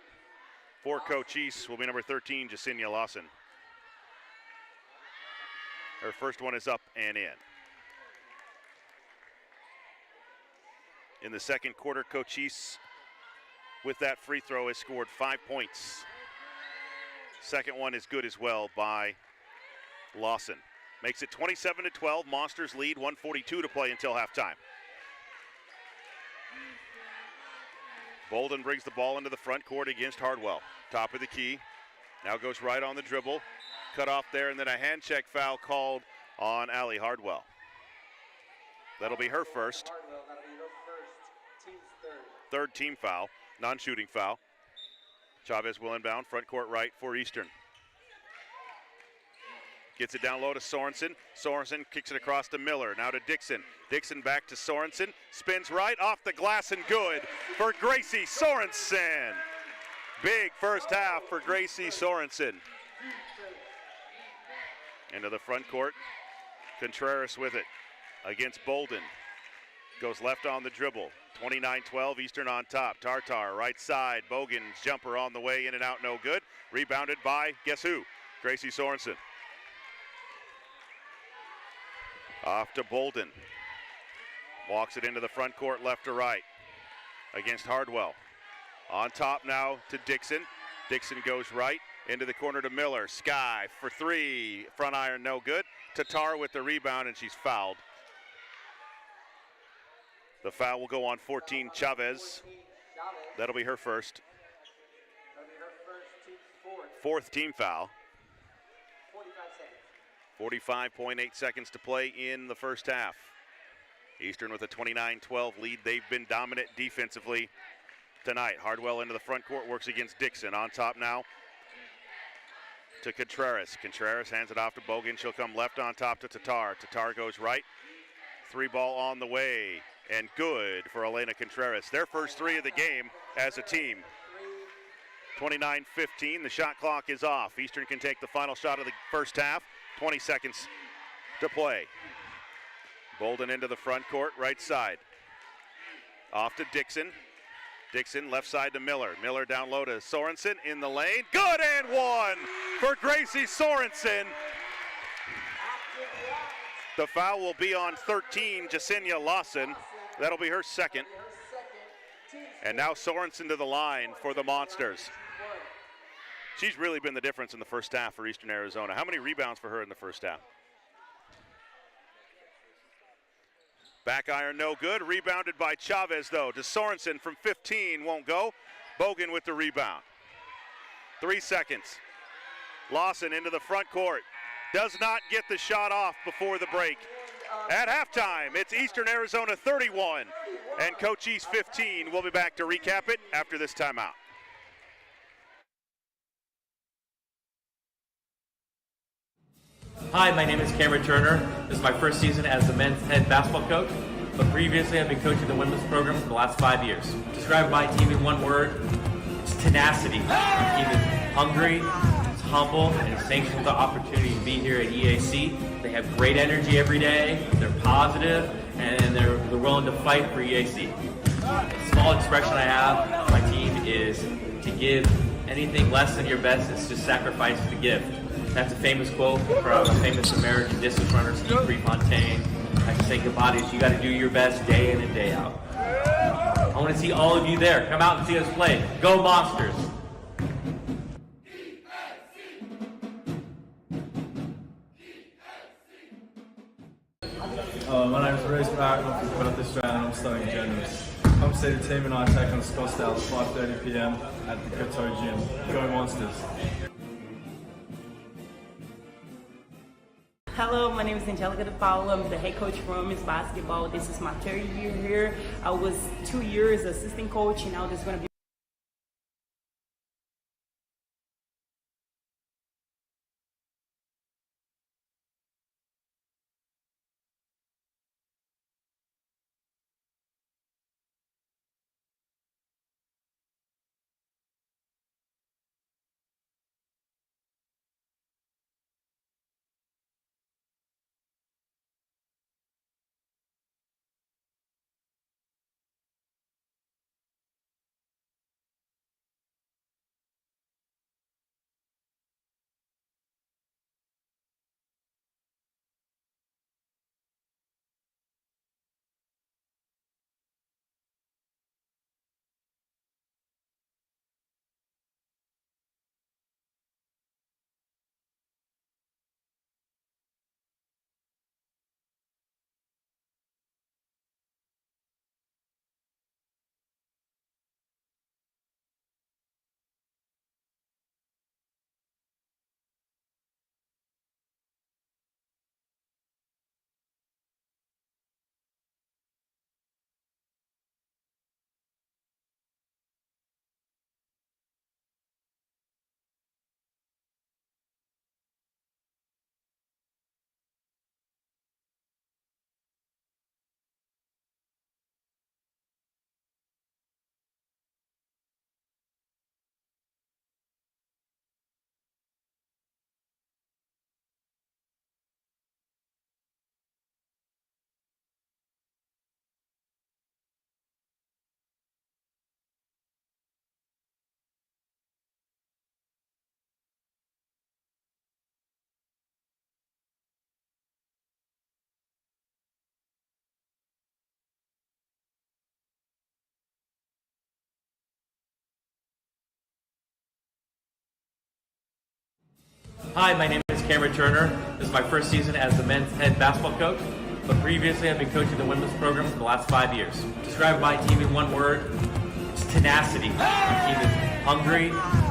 B: for Cochise will be number 13, Jacinia Lawson. Her first one is up and in. In the second quarter, Cochise, with that free throw, has scored 5 points. Second one is good as well by Lawson. Makes it 27-12. Monsters lead, 1:42 to play until halftime. Bolden brings the ball into the front court against Hardwell. Top of the key. Now goes right on the dribble. Cut off there, and then a hand check foul called on Allie Hardwell. That'll be her first. Third team foul, non-shooting foul. Chavez will inbound, front court right for Eastern. Gets it down low to Sorensen. Sorensen kicks it across to Miller, now to Dixon. Dixon back to Sorensen, spins right, off the glass and good for Gracie Sorensen. Big first half for Gracie Sorensen. Into the front court, Contreras with it against Bolden. Goes left on the dribble. 29-12, Eastern on top. Tartar, right side. Bogan's jumper on the way, in and out, no good. Rebounded by, guess who? Gracie Sorensen. Off to Bolden. Walks it into the front court, left to right. Against Hardwell. On top now to Dixon. Dixon goes right into the corner to Miller. Sky for three. Front iron, no good. Tatar with the rebound, and she's fouled. The foul will go on 14, Chavez. That'll be her first. Fourth team foul. 45.8 seconds to play in the first half. Eastern with a 29-12 lead. They've been dominant defensively tonight. Hardwell into the front court, works against Dixon. On top now to Contreras. Contreras hands it off to Bogan. She'll come left on top to Tatar. Tatar goes right. Three ball on the way. And good for Elena Contreras. Their first three of the game as a team. 29-15, the shot clock is off. Eastern can take the final shot of the first half. 20 seconds to play. Bolden into the front court, right side. Off to Dixon. Dixon left side to Miller. Miller down low to Sorensen in the lane. Good, and one for Gracie Sorensen. The foul will be on 13, Jacinia Lawson. That'll be her second. And now Sorensen to the line for the Monsters. She's really been the difference in the first half for Eastern Arizona. How many rebounds for her in the first half? Back iron, no good. Rebounded by Chavez, though. To Sorensen from 15, won't go. Bogan with the rebound. 3 seconds. Lawson into the front court. Does not get the shot off before the break. At halftime, it's Eastern Arizona 31 and Cochise 15. We'll be back to recap it after this timeout.
F: Hi, my name is Cameron Turner. This is my first season as the men's head basketball coach, but previously I've been coaching the women's program for the last 5 years. Describe my team in one word, it's tenacity. My team is hungry, it's humble, and it's thankful for the opportunity to be here at EAC. They have great energy every day, they're positive, and they're willing to fight for EAC. A small expression I have, my team is to give anything less than your best is to sacrifice the gift. That's a famous quote from a famous American distance runner, Steve Prefontaine. I just think about it, you got to do your best day in and day out. I want to see all of you there. Come out and see us play. Go Monsters!
C: My name is Reese Barrett, I'm from Patterson and I'm studying journalism. Come see the team and I take on Scottsdale at 5:30 p.m. at the KATO gym. Go Monsters!
E: Hello, my name is Angelica DePaolo. I'm the head coach for women's basketball. This is my third year here. I was 2 years assistant coach, and now this is going to be
F: Hi, my name is Cameron Turner. This is my first season as the men's head basketball coach, but previously I've been coaching the women's program for the last 5 years. Describe my team in one word, it's tenacity. My team is hungry,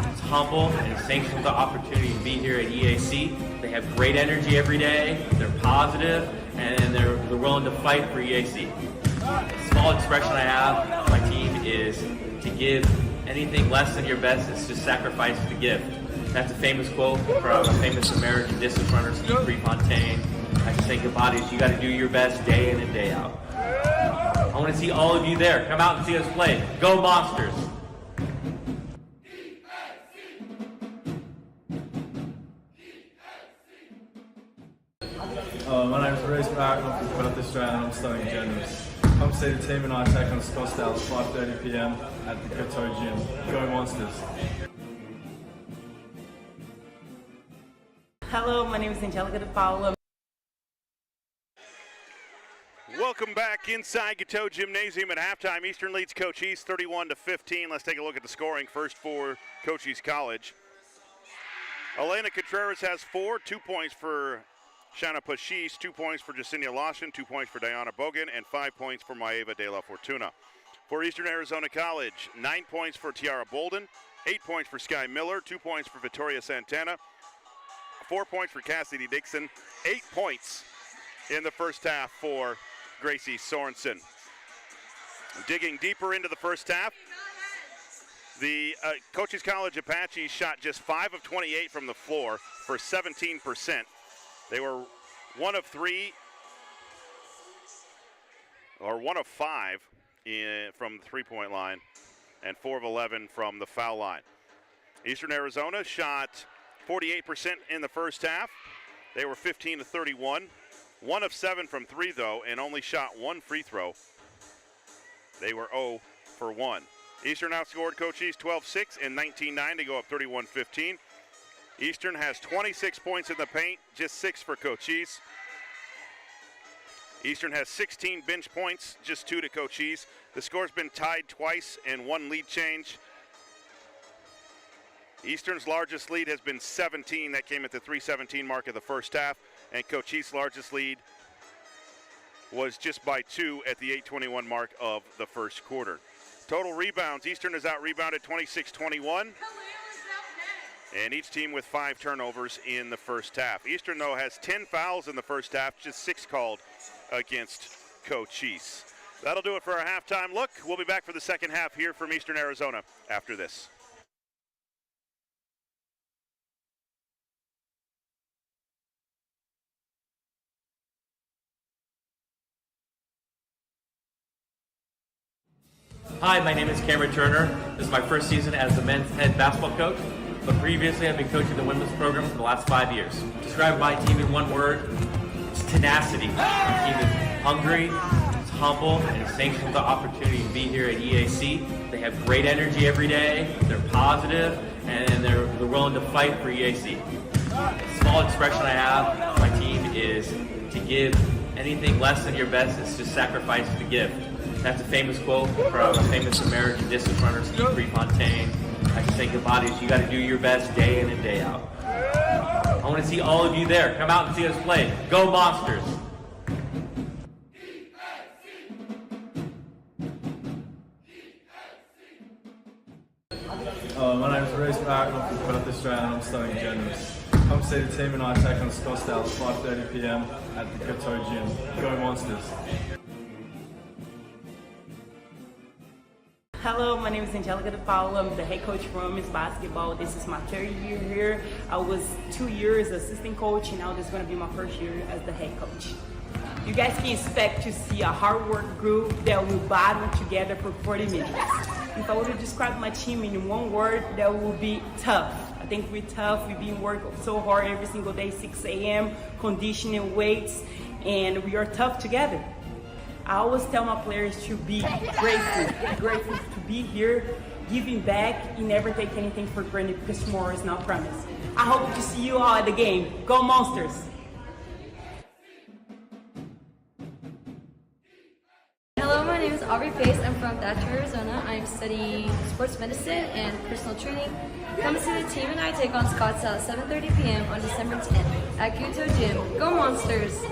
F: it's humble, and it's thankful for the opportunity to be here at EAC. They have great energy every day, they're positive, and they're willing to fight for EAC. A small expression I have, my team is to give anything less than your best is to sacrifice the gift. That's a famous quote from a famous American distance runner, Steve Prefontaine. I just think about it, you got to do your best day in and day out. I want to see all of you there. Come out and see us play. Go Monsters!
C: My name is Reese Barrett, I'm from Patterson and I'm studying journalism. Come see the team and I take on Scottsdale at 5:30 p.m. at the KATO gym. Go Monsters!
E: Hello, my name is Angelica DePaolo.
B: Welcome back inside KATO Gymnasium at halftime. Eastern leads Cochise 31-15. Let's take a look at the scoring first for Cochise College. Elena Contreras has 4, 2 points for Shanna Pashis, 2 points for Jacinia Lawson, 2 points for Diana Bogan, and 5 points for Maeva de la Fortuna. For Eastern Arizona College, 9 points for Tiara Bolden, 8 points for Sky Miller, 2 points for Victoria Santana, 4 points for Cassidy Dixon, 8 points in the first half for Gracie Sorensen. Digging deeper into the first half, the Cochise College Apaches shot just 5 of 28 from the floor for 17%. They were 1 of 5 from the three-point line and 4 of 11 from the foul line. Eastern Arizona shot 48% in the first half. They were 15 of 31. 1 of 7 from 3, though, and only shot 1 free throw. They were 0 for 1. Eastern outscored Cochise 12-6 and 19-9 to go up 31-15. Eastern has 26 points in the paint, just 6 for Cochise. Eastern has 16 bench points, just 2 to Cochise. The score's been tied twice and 1 lead change. Eastern's largest lead has been 17. That came at the 3:17 mark of the first half. And Cochise's largest lead was just by 2 at the 8:21 mark of the first quarter. Total rebounds, Eastern is out-rebounded 26-21. And each team with 5 turnovers in the first half. Eastern, though, has 10 fouls in the first half, just 6 called against Cochise. That'll do it for our halftime look. We'll be back for the second half here from Eastern Arizona after this.
F: Hi, my name is Cameron Turner. This is my first season as the men's head basketball coach, but previously I've been coaching the women's program for the last 5 years. Describe my team in one word, it's tenacity. My team is hungry, it's humble, and it's thankful for the opportunity to be here at EAC. They have great energy every day, they're positive, and they're willing to fight for EAC. A small expression I have, my team is to give anything less than your best is to sacrifice the gift. That's a famous quote from a famous American distance runner, Steve Prefontaine. I just think about it is you got to do your best day in and day out. I want to see all of you there. Come out and see us play. Go Monsters!
C: My name is Reese Barrett, I'm from Patterson and I'm studying journalism. Come see the team and I take on Scottsdale at 5:30 p.m. at the KATO gym. Go Monsters!
E: Hello, my name is Angelica DePaulo. I'm the head coach for women's basketball. This is my third year here. I was 2 years assistant coach, and now this is going to be my first year as the head coach. You guys can expect to see a hard work group that will battle together for 40 minutes. If I were to describe my team in one word, that would be tough. I think we're tough. We've been working so hard every single day, 6 a.m., conditioning, weights, and we are tough together. I always tell my players to be grateful to be here, giving back, and never take anything for granted because tomorrow is not promised. I hope to see you all at the game. Go Monsters!
D: Hello, my name is Aubrey Pace. I'm from Thatcher, Arizona. I'm studying sports medicine and personal training. Come see the team and I take on Scottsdale at 7:30 p.m. on December 10th at KATO Gym. Go Monsters!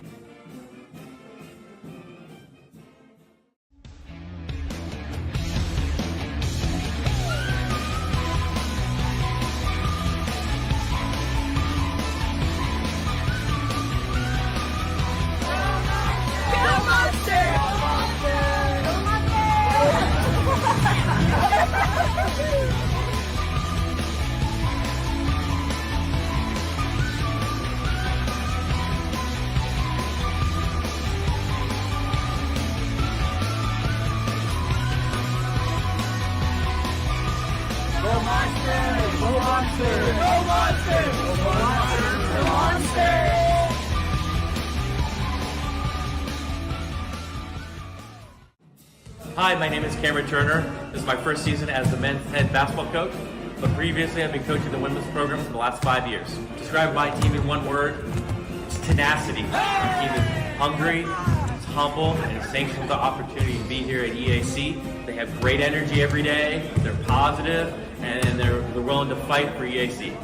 F: Hi, my name is Cameron Turner. This is my first season as the men's head basketball coach, but previously I've been coaching the women's program for the last 5 years. Describe my team in one word, it's tenacity. My team is hungry, it's humble, and it's thankful for the opportunity to be here at EAC. They have great energy every day, they're positive, and they're willing to fight for EAC.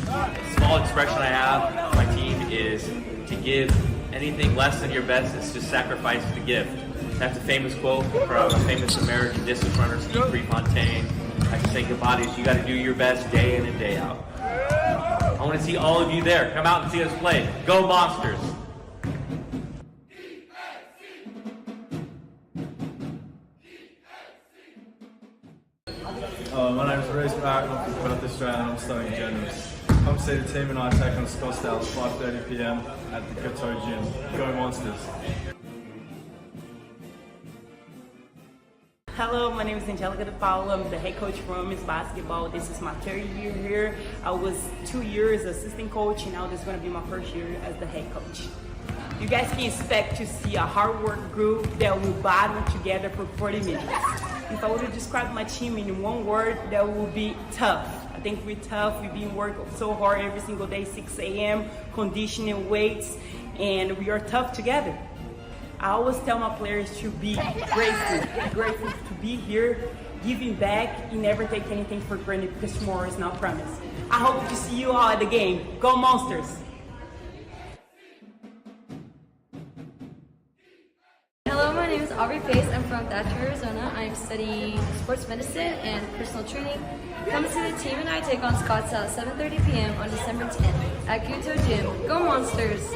F: A small expression I have, my team is to give anything less than your best is to sacrifice the gift. That's a famous quote from a famous American distance runner, Steve Prefontaine. I just think about it is you got to do your best day in and day out. I want to see all of you there. Come out and see us play. Go Monsters!
C: My name is Reese Barrett, I'm from Patterson and I'm studying journalism. Come see the team and I take on Scottsdale at 5:30 p.m. at the KATO gym. Go Monsters!
E: Hello, my name is Angelica DePaulo. I'm the head coach for women's basketball. This is my third year here. I was 2 years assistant coach, and now this is going to be my first year as the head coach. You guys can expect to see a hard work group that will battle together for 40 minutes. If I were to describe my team in one word, that would be tough. I think we're tough. We've been working so hard every single day, 6 a.m., conditioning, weights, and we are tough together. I always tell my players to be grateful to be here, giving back, and never take anything for granted because tomorrow is not promised. I hope to see you all at the game. Go Monsters!
D: Hello, my name is Aubrey Pace. I'm from Thatcher, Arizona. I'm studying sports medicine and personal training. Come see the team and I take on Scottsdale at 7:30 p.m. on December 10th at KATO Gym. Go Monsters!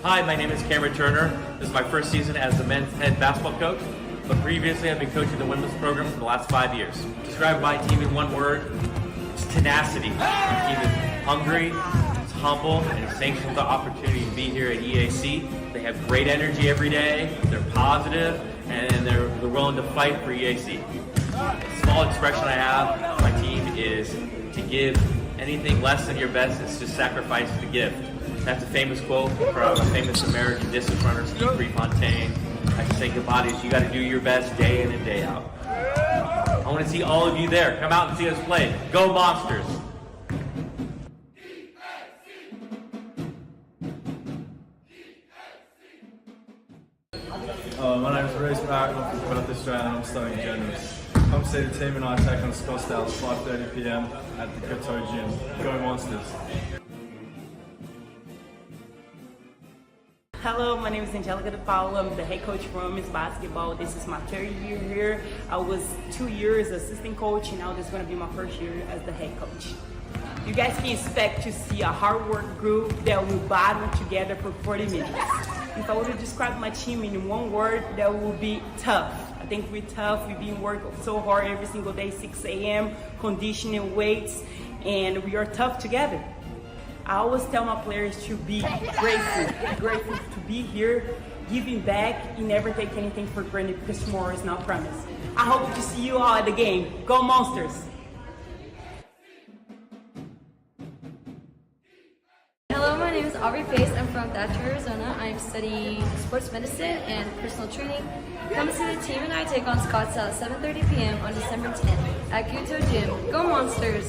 F: Hi, my name is Cameron Turner. This is my first season as the men's head basketball coach, but previously I've been coaching the women's program for the last 5 years. Describe my team in one word, it's tenacity. My team is hungry, it's humble, and it's thankful for the opportunity to be here at EAC. They have great energy every day, they're positive, and they're willing to fight for EAC. A small expression I have, my team is to give anything less than your best is to sacrifice the gift. That's a famous quote from a famous American distance runner, Steve Prefontaine. I just think about it, you got to do your best day in and day out. I want to see all of you there. Come out and see us play. Go Monsters!
C: My name is Reese Barrett, I'm from Patterson and I'm studying journalism. Come see the team and I take on Scottsdale at 5:30 p.m. at the KATO Gym. Go Monsters!
E: Hello, my name is Angelica DePaula. I'm the head coach for women's basketball. This is my third year here. I was 2 years assistant coach, and now this is going to be my first year as the head coach. You guys can expect to see a hard work group that will battle together for 40 minutes. If I were to describe my team in one word, that would be tough. I think we're tough. We've been working so hard every single day, 6 a.m., conditioning, weights, and we are tough together. I always tell my players to be grateful to be here, giving back, and never take anything for granted because tomorrow is not promised. I hope to see you all at the game. Go Monsters!
D: Hello, my name is Aubrey Pace. I'm from Thatcher, Arizona. I'm studying sports medicine and personal training. Come see the team and I take on Scottsdale at 7:30 p.m. on December 10th at KATO Gym. Go Monsters!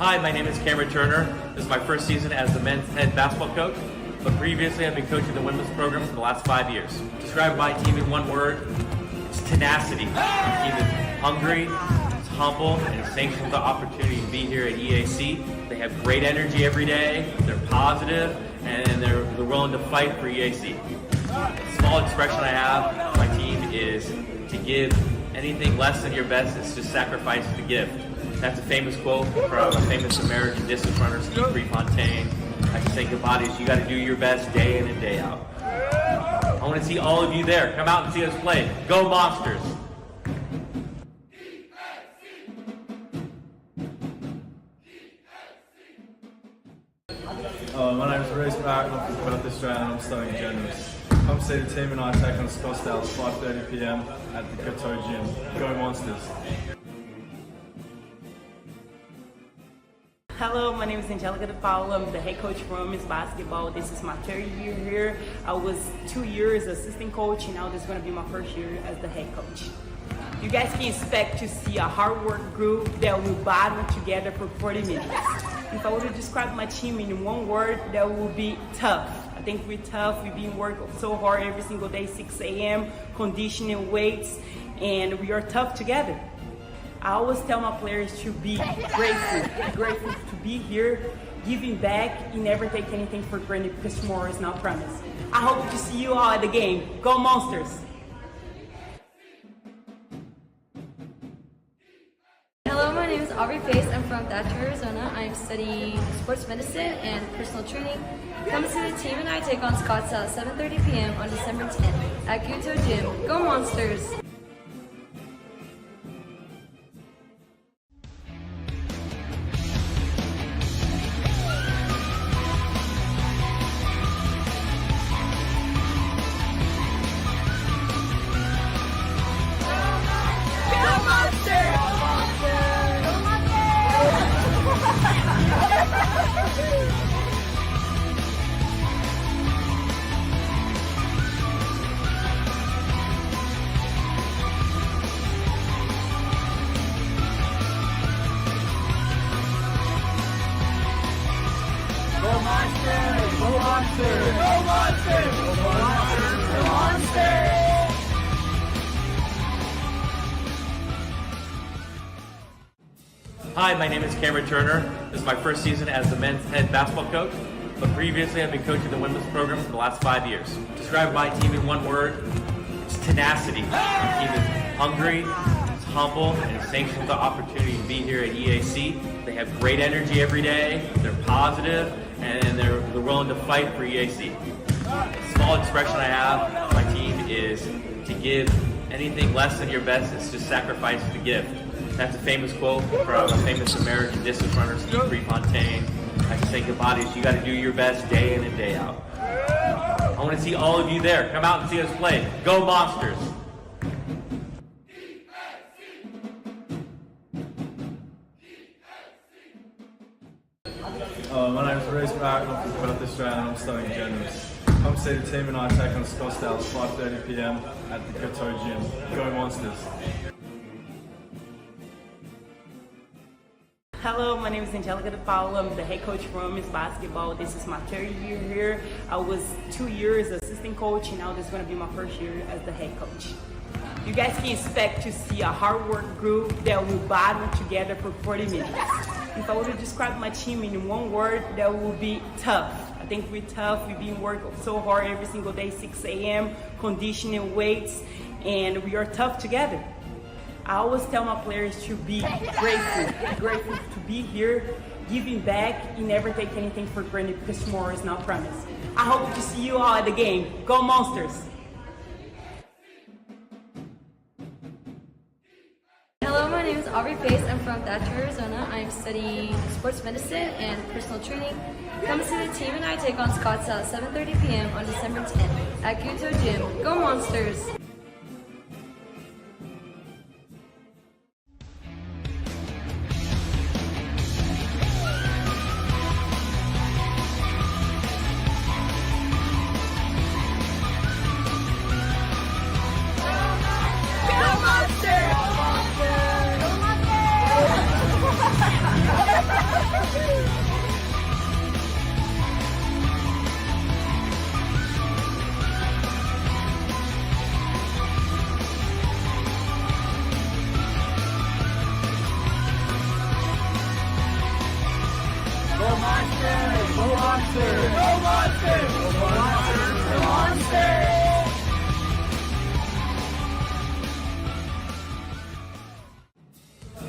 F: Hi, my name is Cameron Turner. This is my first season as the men's head basketball coach, but previously I've been coaching the women's program for the last 5 years. Describe my team in one word, it's tenacity. My team is hungry, it's humble, and it's thankful for the opportunity to be here at EAC. They have great energy every day, they're positive, and they're willing to fight for EAC. A small expression I have, my team is to give anything less than your best is to sacrifice the gift. That's a famous quote from a famous American distance runner, Steve Prefontaine. I just think about it, you got to do your best day in and day out. I want to see all of you there. Come out and see us play. Go Monsters!
C: My name is Reese Barrett, I'm from Patterson and I'm studying journalism. Come see the team and I take on Scottsdale at 5:30 p.m. at the KATO gym. Go Monsters!
E: Hello, my name is Angelica DePaulo. I'm the head coach for women's basketball. This is my third year here. I was 2 years assistant coach, and now this is going to be my first year as the head coach. You guys can expect to see a hard work group that will battle together for 40 minutes. If I were to describe my team in one word, that would be tough. I think we're tough. We've been working so hard every single day, 6 a.m., conditioning, weights, and we are tough together. I always tell my players to be grateful to be here, giving back, and never take anything for granted because tomorrow is not promised. I hope to see you all at the game. Go Monsters!
D: Hello, my name is Aubrey Pace. I'm from Thatcher, Arizona. I'm studying sports medicine and personal training. Come see the team and I take on Scottsdale at 7:30 p.m. on December 10th at KATO Gym. Go Monsters!
F: Hi, my name is Cameron Turner. This is my first season as the men's head basketball coach, but previously I've been coaching the women's program for the last 5 years. Describe my team in one word, it's tenacity. My team is hungry, it's humble, and it's thankful for the opportunity to be here at EAC. They have great energy every day, they're positive, and they're willing to fight for EAC. A small expression I have, my team is to give anything less than your best is to sacrifice the gift. That's a famous quote from a famous American distance runner, Steve Prefontaine. I just think about it, you got to do your best day in and day out. I want to see all of you there. Come out and see us play. Go Monsters!
C: My name is Reese Barrett. I'm from Perth, Australia, and I'm studying journalism. Come see the team and I take on Scottsdale at 5:30 p.m. at the KATO gym. Go Monsters!
E: Hello, my name is Angelica DePaulo. I'm the head coach for women's basketball. This is my third year here. I was 2 years assistant coach, and now this is going to be my first year as the head coach. You guys can expect to see a hard work group that will battle together for 40 minutes. If I were to describe my team in one word, that would be tough. I think we're tough. We've been working so hard every single day, 6 a.m., conditioning, weights, and we are tough together. I always tell my players to be grateful to be here, giving back, and never take anything for granted because tomorrow is not promised. I hope to see you all at the game. Go Monsters!
D: Hello, my name is Aubrey Pace. I'm from Thatcher, Arizona. I'm studying sports medicine and personal training. Come see the team and I take on Scottsdale at 7:30 p.m. on December 10th at KATO Gym. Go Monsters!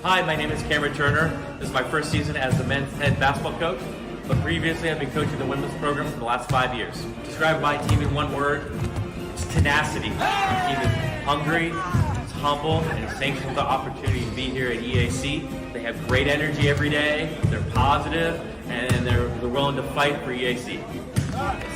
F: Hi, my name is Cameron Turner. This is my first season as the men's head basketball coach, but previously I've been coaching the women's program for the last 5 years. Describe my team in one word, it's tenacity. My team is hungry, it's humble, and it's thankful for the opportunity to be here at EAC. They have great energy every day, they're positive, and they're willing to fight for EAC.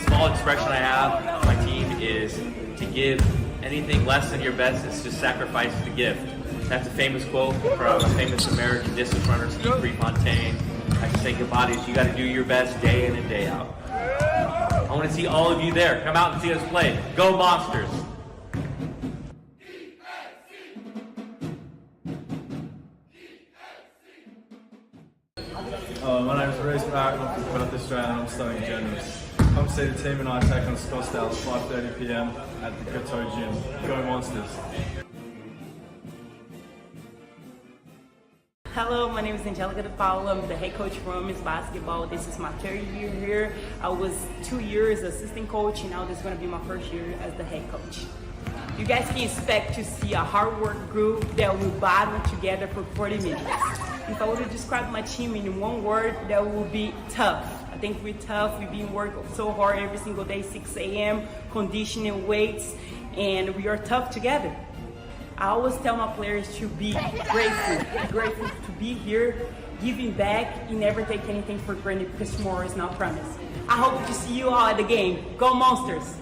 F: small expression I have for my team is to give anything less than your best is to sacrifice the gift. That's a famous quote from a famous American distance runner, Steve Prefontaine. I just think about it, you got to do your best day in and day out. I want to see all of you there. Come out and see us play. Go Monsters!
C: My name is Reece Barrett, I'm from Patterson and I'm studying journalism. Come see the team and I take on Scottsdale at 5:30 p.m. at the KATO gym. Go Monsters!
E: Hello, my name is Angelica DePaula. I'm the head coach for women's basketball. This is my third year here. I was 2 years assistant coach, and now this is going to be my first year as the head coach. You guys can expect to see a hard work group that will battle together for 40 minutes. If I were to describe my team in one word, that would be tough. I think we're tough. We've been working so hard every single day, 6 a.m., conditioning, weights, and we are tough together. I always tell my players to be grateful to be here, giving back, and never take anything for granted because tomorrow is not promised. I hope to see you all at the game. Go Monsters!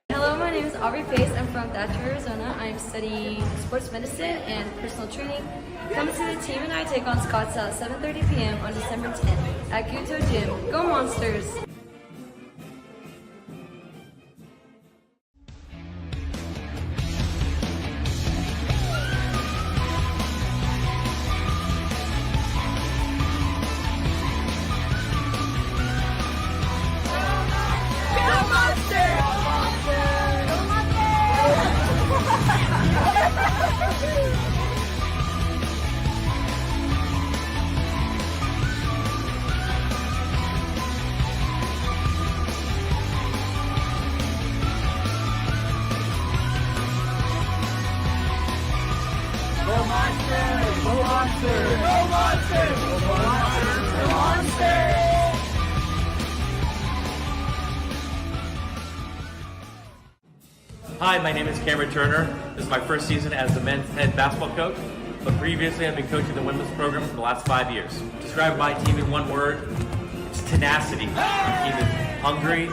D: Hello, my name is Aubrey Pace. I'm from Thatcher, Arizona. I'm studying sports medicine and personal training. Come to the team and I take on Scottsdale at 7:30 p.m. on December 10th at KATO Gym. Go Monsters!
F: Hi, my name is Cameron Turner. This is my first season as the men's head basketball coach, but previously I've been coaching the women's program for the last 5 years. Describe my team in one word, it's tenacity. My team is hungry,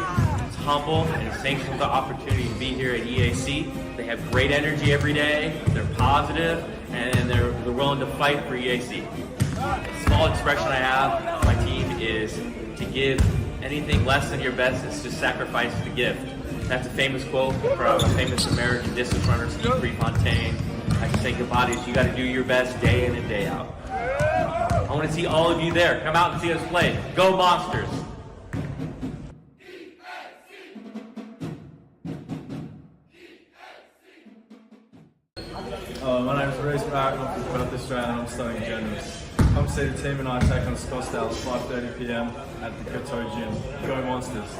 F: it's humble, and it's thankful for the opportunity to be here at EAC. They have great energy every day, they're positive, and they're willing to fight for EAC. The small expression I have for my team is to give anything less than your best is to sacrifice the gift. That's a famous quote from a famous American distance runner, Steve Prefontaine. I just think about it, you got to do your best day in and day out. I want to see all of you there. Come out and see us play. Go Monsters!
C: My name is Reece Barrett, I'm from Patterson and I'm studying journalism. Come see the team and I take on Scottsdale at 5:30 p.m. at the KATO gym. Go Monsters!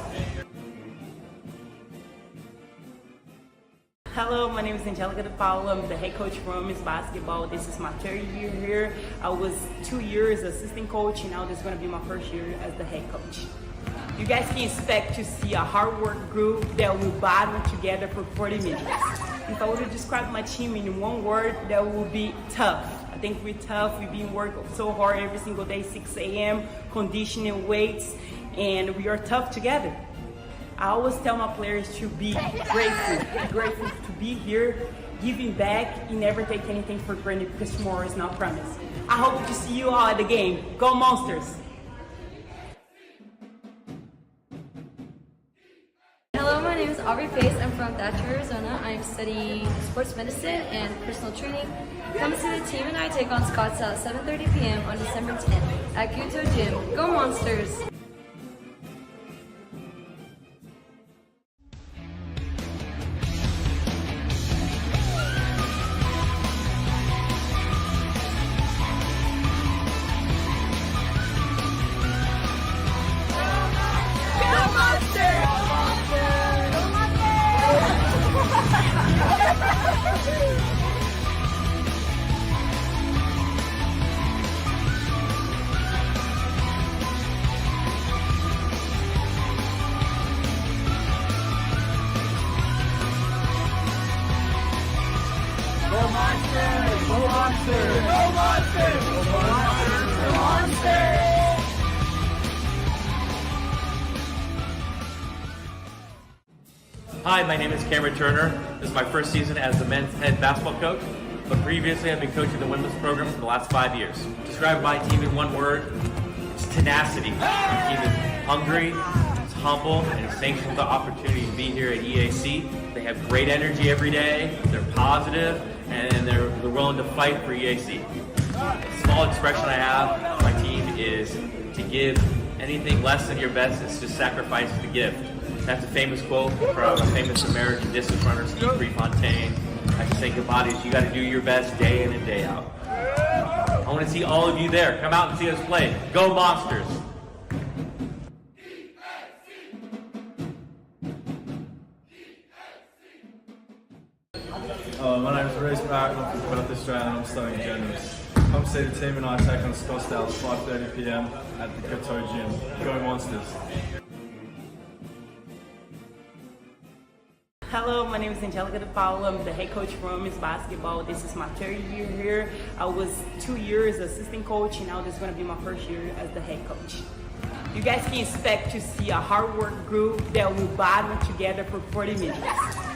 E: Hello, my name is Angelica DePaula. I'm the head coach for women's basketball. This is my third year here. I was 2 years assistant coach, and now this is going to be my first year as the head coach. You guys can expect to see a hard work group that will battle together for 40 minutes. If I were to describe my team in one word, that would be tough. I think we're tough. We've been working so hard every single day, 6 a.m., conditioning, weights, and we are tough together. I always tell my players to be grateful to be here, giving back, and never take anything for granted because tomorrow is not promised. I hope to see you all at the game. Go Monsters!
D: Hello, my name is Aubrey Pace. I'm from Thatcher, Arizona. I'm studying sports medicine and personal training. Come to the team and I take on Scottsdale at 7:30 p.m. on December 10th at KATO Gym. Go Monsters!
F: Hi, my name is Cameron Turner. This is my first season as the men's head basketball coach, but previously I've been coaching the women's program for the last 5 years. Describe my team in one word, it's tenacity. My team is hungry, it's humble, and it's thankful for the opportunity to be here at EAC. They have great energy every day, they're positive, and they're willing to fight for EAC. A small expression I have for my team is to give anything less than your best is to sacrifice the gift. That's a famous quote from a famous American distance runner, Steve Prefontaine. I just think about it, you got to do your best day in and day out. I want to see all of you there. Come out and see us play. Go Monsters!
C: My name is Reese Barrett, I'm from Patterson and I'm studying journalism. Come see the team and I take on Scottsdale at 5:30 p.m. at the KATO gym. Go Monsters!
E: Hello, my name is I'm the head coach for women's basketball. This is my third year here. I was 2 years assistant coach, and now this is going to be my first year as the head coach. You guys can expect to see a hard work group that will battle together for 40 minutes.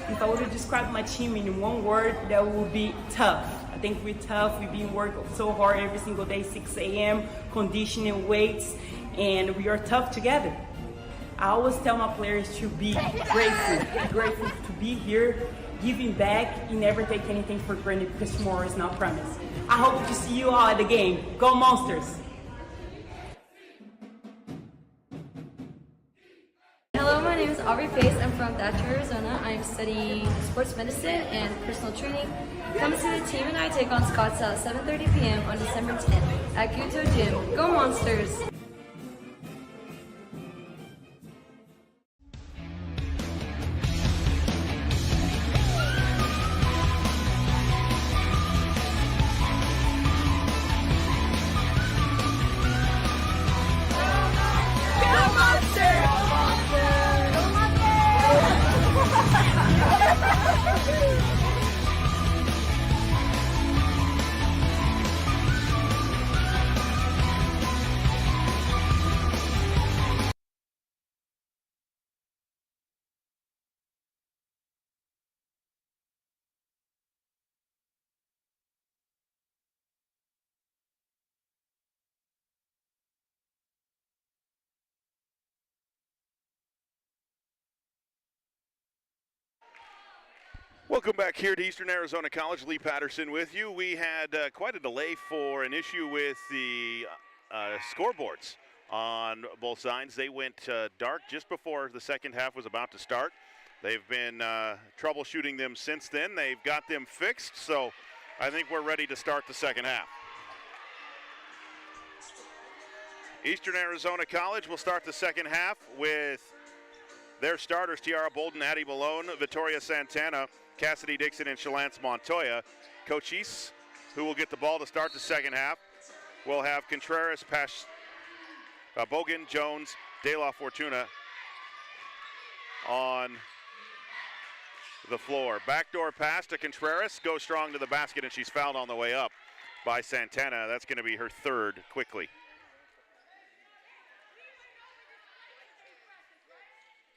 E: If I were to describe my team in one word, that would be tough. I think we're tough. We've been working so hard every single day, 6 a.m., conditioning, weights, and we are tough together. I always tell my players to be grateful to be here, giving back, and never take anything for granted because tomorrow is not promised. I hope to see you all at the game. Go Monsters!
D: Hello, my name is Aubrey Pace. I'm from Thatcher, Arizona. I'm studying sports medicine and personal training. Come see the team and I take on Scottsdale at 7:30 p.m. on December 10th at KATO Gym. Go Monsters!
B: Welcome back here to Eastern Arizona College. Lee Patterson with you. We had quite a delay for an issue with the scoreboards on both sides. They went dark just before the second half was about to start. They've been troubleshooting them since then. They've got them fixed, so I think we're ready to start the second half. Eastern Arizona College will start the second half with their starters, Tiara Bolden, Addie Malone, Vittoria Santana, Cassidy Dixon, and Shalance Montoya. Cochise, who will get the ball to start the second half, will have Contreras, Bogan, Jones, De La Fortuna on the floor. Backdoor pass to Contreras, goes strong to the basket, and she's fouled on the way up by Santana. That's going to be her third quickly.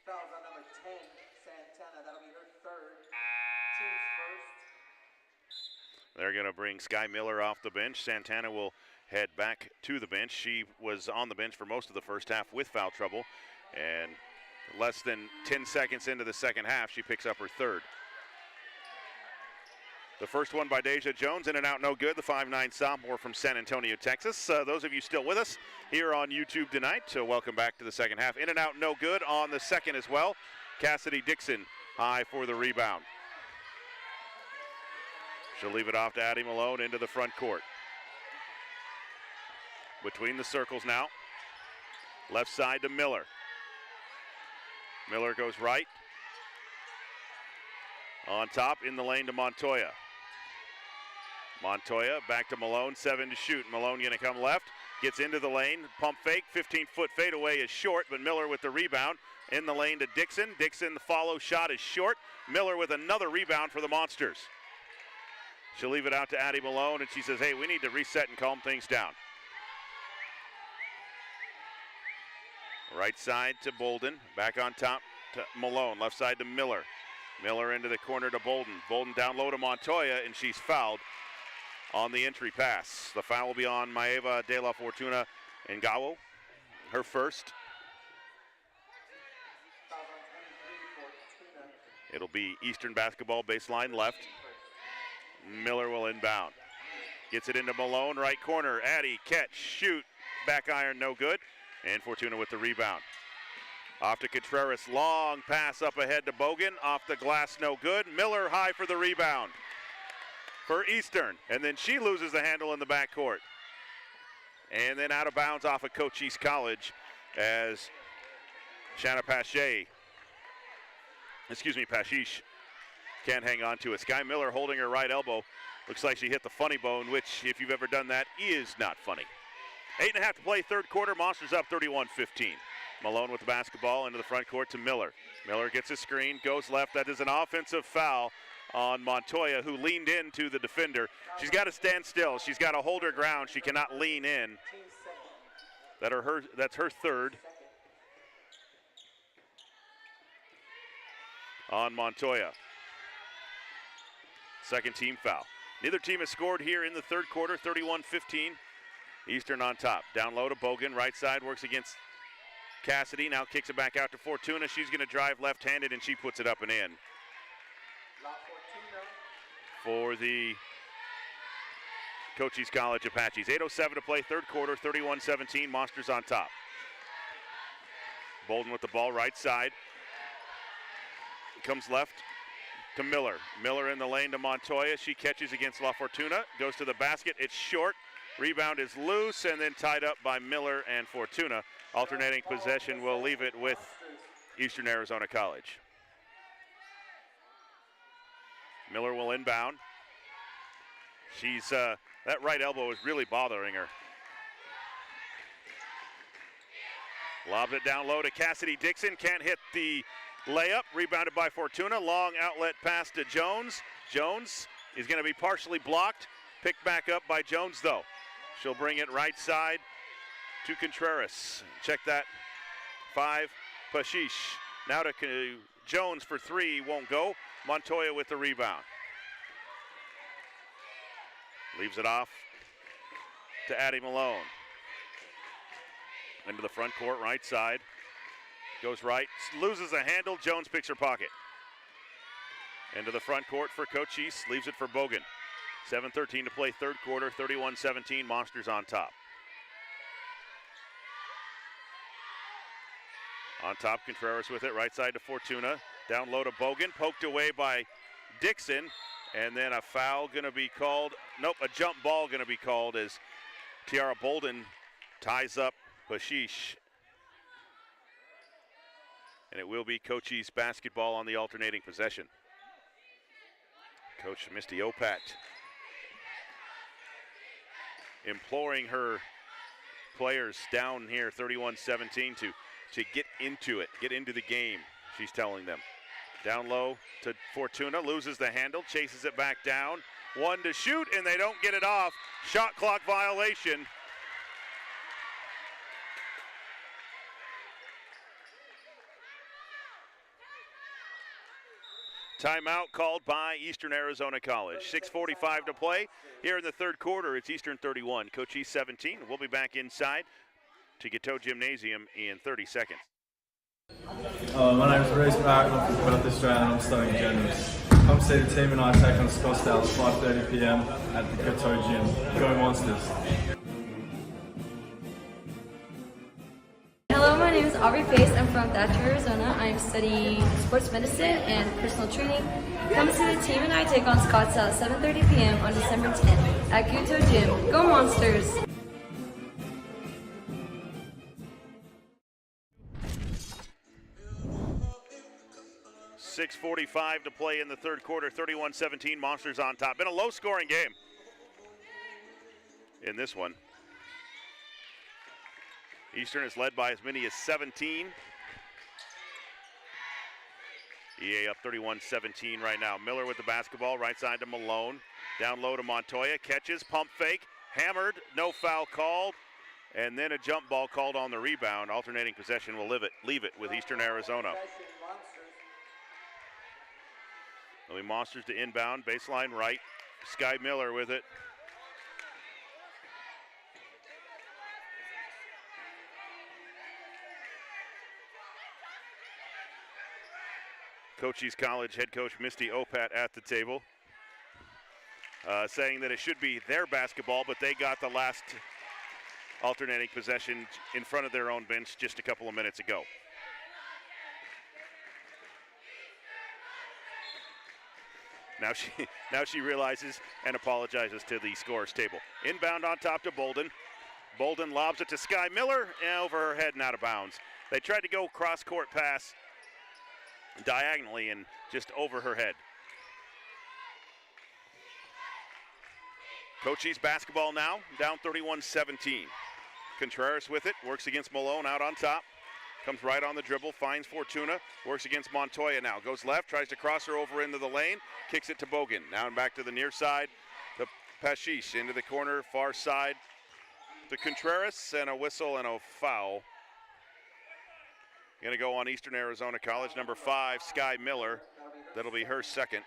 A: Fouls on number 10, Santana. That'll be her third. Team's first.
B: They're going to bring Sky Miller off the bench. Santana will head back to the bench. She was on the bench for most of the first half with foul trouble, and less than 10 seconds into the second half, she picks up her third. The first one by Deja Jones, in and out, no good. The 5'9" sophomore from San Antonio, Texas. Those of you still with us here on YouTube tonight, welcome back to the second half. In and out, no good on the second as well. Cassidy Dixon high for the rebound. She'll leave it off to Addie Malone into the front court. Between the circles now. Left side to Miller. Miller goes right. On top, in the lane to Montoya. Montoya back to Malone, 7 to shoot. Malone gonna come left, gets into the lane, pump fake, 15-foot fadeaway is short, but Miller with the rebound. In the lane to Dixon. Dixon, the follow shot is short. Miller with another rebound for the Monsters. She'll leave it out to Addie Malone, and she says, hey, we need to reset and calm things down. Right side to Bolden, back on top to Malone, left side to Miller. Miller into the corner to Bolden. Bolden down low to Montoya, and she's fouled on the entry pass. The foul will be on Maeva de la Fortuna Ngawo, her first. It'll be Eastern basketball baseline left. Miller will inbound. Gets it into Malone, right corner. Addy, catch, shoot. Back iron, no good. And Fortuna with the rebound. Off to Contreras, long pass up ahead to Bogan. Off the glass, no good. Miller high for the rebound for Eastern. And then she loses the handle in the backcourt. And then out of bounds off of Cochise College as Shanna Pashish can't hang on to it. Sky Miller holding her right elbow. Looks like she hit the funny bone, which, if you've ever done that, is not funny. 8.5 to play, third quarter. Monsters up 31-15. Malone with the basketball into the front court to Miller. Miller gets a screen, goes left. That is an offensive foul on Montoya, who leaned into the defender. She's got to stand still. She's got to hold her ground. She cannot lean in. That's her third on Montoya. Second team foul. Neither team has scored here in the third quarter, 31-15. Eastern on top. Down low to Bogan. Right side works against Cassidy. Now kicks it back out to Fortuna. She's going to drive left-handed, and she puts it up and in. For the Cochise College Apaches. 8:07 to play, third quarter, 31-17. Monsters on top. Bolden with the ball, right side. Comes left to Miller. Miller in the lane to Montoya. She catches against La Fortuna. Goes to the basket. It's short. Rebound is loose and then tied up by Miller and Fortuna. Alternating possession will leave it with Eastern Arizona College. Miller will inbound. She's that right elbow is really bothering her. Lobs it down low to Cassidy Dixon. Can't hit the layup. Rebounded by Fortuna. Long outlet pass to Jones. Jones is going to be partially blocked. Picked back up by Jones, though. She'll bring it right side to Contreras. Check that. 5, Pashish. Now to Jones for 3. Won't go. Montoya with the rebound. Leaves it off to Addie Malone. Into the front court, right side. Goes right, loses a handle. Jones picks her pocket. Into the front court for Cochise, leaves it for Bogan. 7:13 to play, third quarter, 31-17. Monsters on top. On top, Contreras with it, right side to Fortuna. Down low to Bogan, poked away by Dixon. And then a foul going to be called. Nope, a jump ball going to be called as Tiara Bolden ties up Pashish. And it will be Cochise basketball on the alternating possession. Coach Misty Opat imploring her players down here, 31-17, to get into it, get into the game, she's telling them. Down low to Fortuna, loses the handle, chases it back down. 1 to shoot, and they don't get it off. Shot clock violation. Timeout called by Eastern Arizona College. 6:45 to play here in the third quarter. It's Eastern 31, Cochise 17. We'll be back inside to KATO Gymnasium in 30 seconds.
C: My name is Reese Barrett, I'm from Perth, Australia, and I'm studying journalism. Come see the team and I take on Scottsdale at 5:30 p.m. at the KATO Gym. Go Monsters!
D: Hello, my name is Aubrey Pace. I'm from Thatcher, Arizona. I'm studying sports medicine and personal training. Come see the team and I take on Scottsdale at 7:30 p.m. on December 10th at KATO Gym. Go Monsters!
B: 6:45 to play in the third quarter, 31-17, Monsters on top. Been a low-scoring game in this one. Eastern is led by as many as 17. EA up 31-17 right now. Miller with the basketball, right side to Malone. Down low to Montoya, catches, pump fake, hammered, no foul called, and then a jump ball called on the rebound. Alternating possession will leave it with Eastern Arizona. It'll be Monsters to inbound, baseline right. Sky Miller with it. Cochise College head coach Misty Opat at the table, saying that it should be their basketball, but they got the last alternating possession in front of their own bench just a couple of minutes ago. Now she realizes and apologizes to the scorer's table. Inbound on top to Bolden. Bolden lobs it to Sky Miller and over her head and out of bounds. They tried to go cross-court pass diagonally and just over her head. Cochise basketball now, down 31-17. Contreras with it, works against Malone out on top. Comes right on the dribble, finds Fortuna, works against Montoya now. Goes left, tries to cross her over into the lane, kicks it to Bogan. Now and back to the near side, to Pashish into the corner, far side to Contreras, and a whistle and a foul. Gonna go on Eastern Arizona College, number 5, Sky Miller. That'll be her second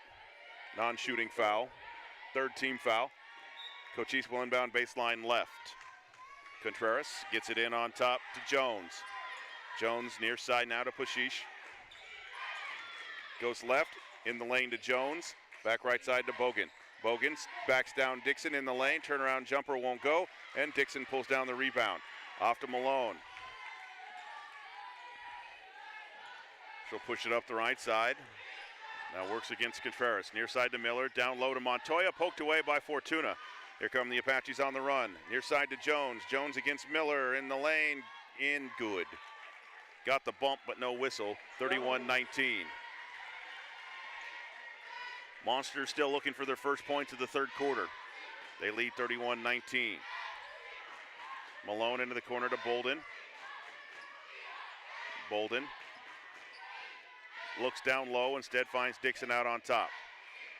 B: non-shooting foul, third team foul. Cochise will inbound baseline left. Contreras gets it in on top to Jones. Jones near side now to Pashish. Goes left in the lane to Jones. Back right side to Bogan. Bogan backs down Dixon in the lane. Turnaround jumper won't go. And Dixon pulls down the rebound. Off to Malone. She'll push it up the right side. Now works against Contreras. Near side to Miller. Down low to Montoya. Poked away by Fortuna. Here come the Apaches on the run. Near side to Jones. Jones against Miller in the lane. In good. Got the bump, but no whistle. 31-19. Monsters still looking for their first points of the third quarter. They lead 31-19. Malone into the corner to Bolden. Bolden looks down low, instead finds Dixon out on top.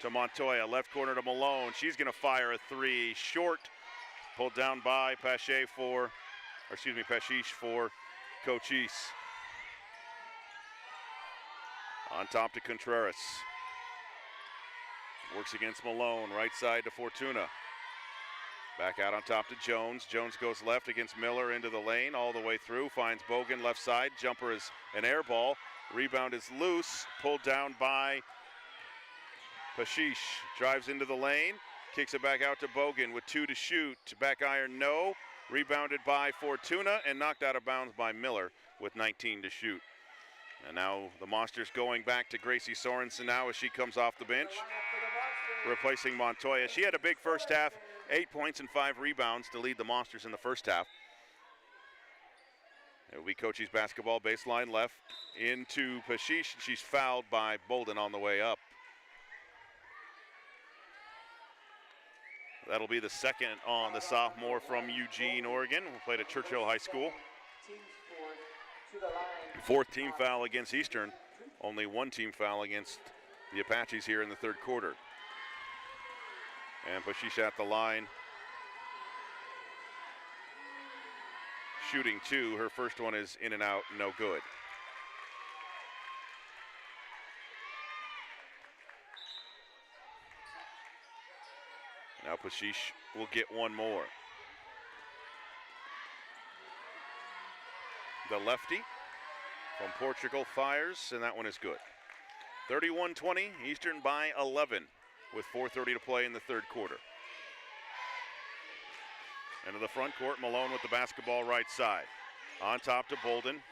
B: To Montoya, left corner to Malone. She's going to fire a three. Short. Pulled down by Pashish for Cochise. On top to Contreras. Works against Malone, right side to Fortuna. Back out on top to Jones. Jones goes left against Miller into the lane, all the way through. Finds Bogan left side. Jumper is an air ball. Rebound is loose. Pulled down by Pashish. Drives into the lane. Kicks it back out to Bogan with 2 to shoot. Back iron, no. Rebounded by Fortuna and knocked out of bounds by Miller with 19 to shoot. And now the Monsters going back to Gracie Sorensen now as she comes off the bench, replacing Montoya. She had a big first half, 8 points and 5 rebounds to lead the Monsters in the first half. It will be Cochise basketball, baseline left into Pashish. She's fouled by Bolden on the way up. That'll be the second on the sophomore from Eugene, Oregon, who played at Churchill High School. Fourth team foul against Eastern. Only one team foul against the Apaches here in the third quarter. And Pashish at the line. Shooting 2. Her first one is in and out, no good. Now Pashish will get one more. The lefty from Portugal fires, and that one is good. 31-20, Eastern by 11 with 4:30 to play in the third quarter. Into the front court, Malone with the basketball right side. On top to Bolden.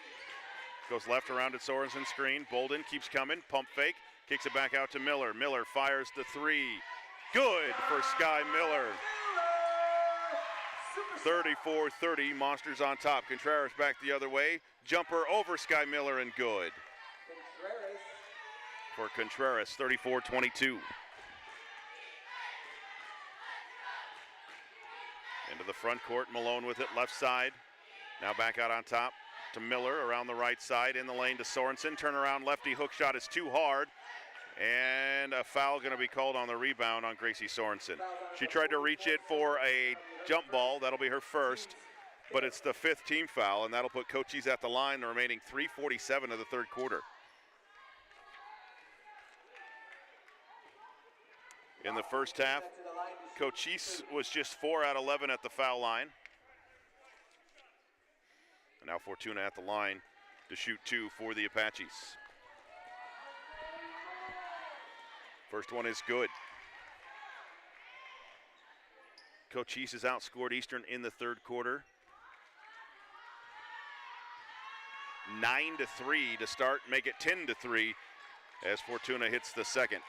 B: Goes left around at Sorensen screen. Bolden keeps coming, pump fake, kicks it back out to Miller. Miller fires the three. Good for Sky Miller. 34-30, Monsters on top. Contreras back the other way. Jumper over Sky Miller and good. For Contreras, 34-22. Into the front court, Malone with it, left side. Now back out on top to Miller, around the right side, in the lane to Sorensen. Turnaround lefty hook shot is too hard. And a foul going to be called on the rebound on Gracie Sorensen. She tried to reach it for a jump ball. That'll be her first. But it's the 5th team foul, and that'll put Cochise at the line, the remaining 3:47 of the third quarter. in the first half. Cochise was just 4 out of 11 at the foul line. And now Fortuna at the line to shoot 2 for the Apaches. First one is good. Cochise has outscored Eastern in the third quarter. 9-3 to start, make it 10-3 as Fortuna hits the second.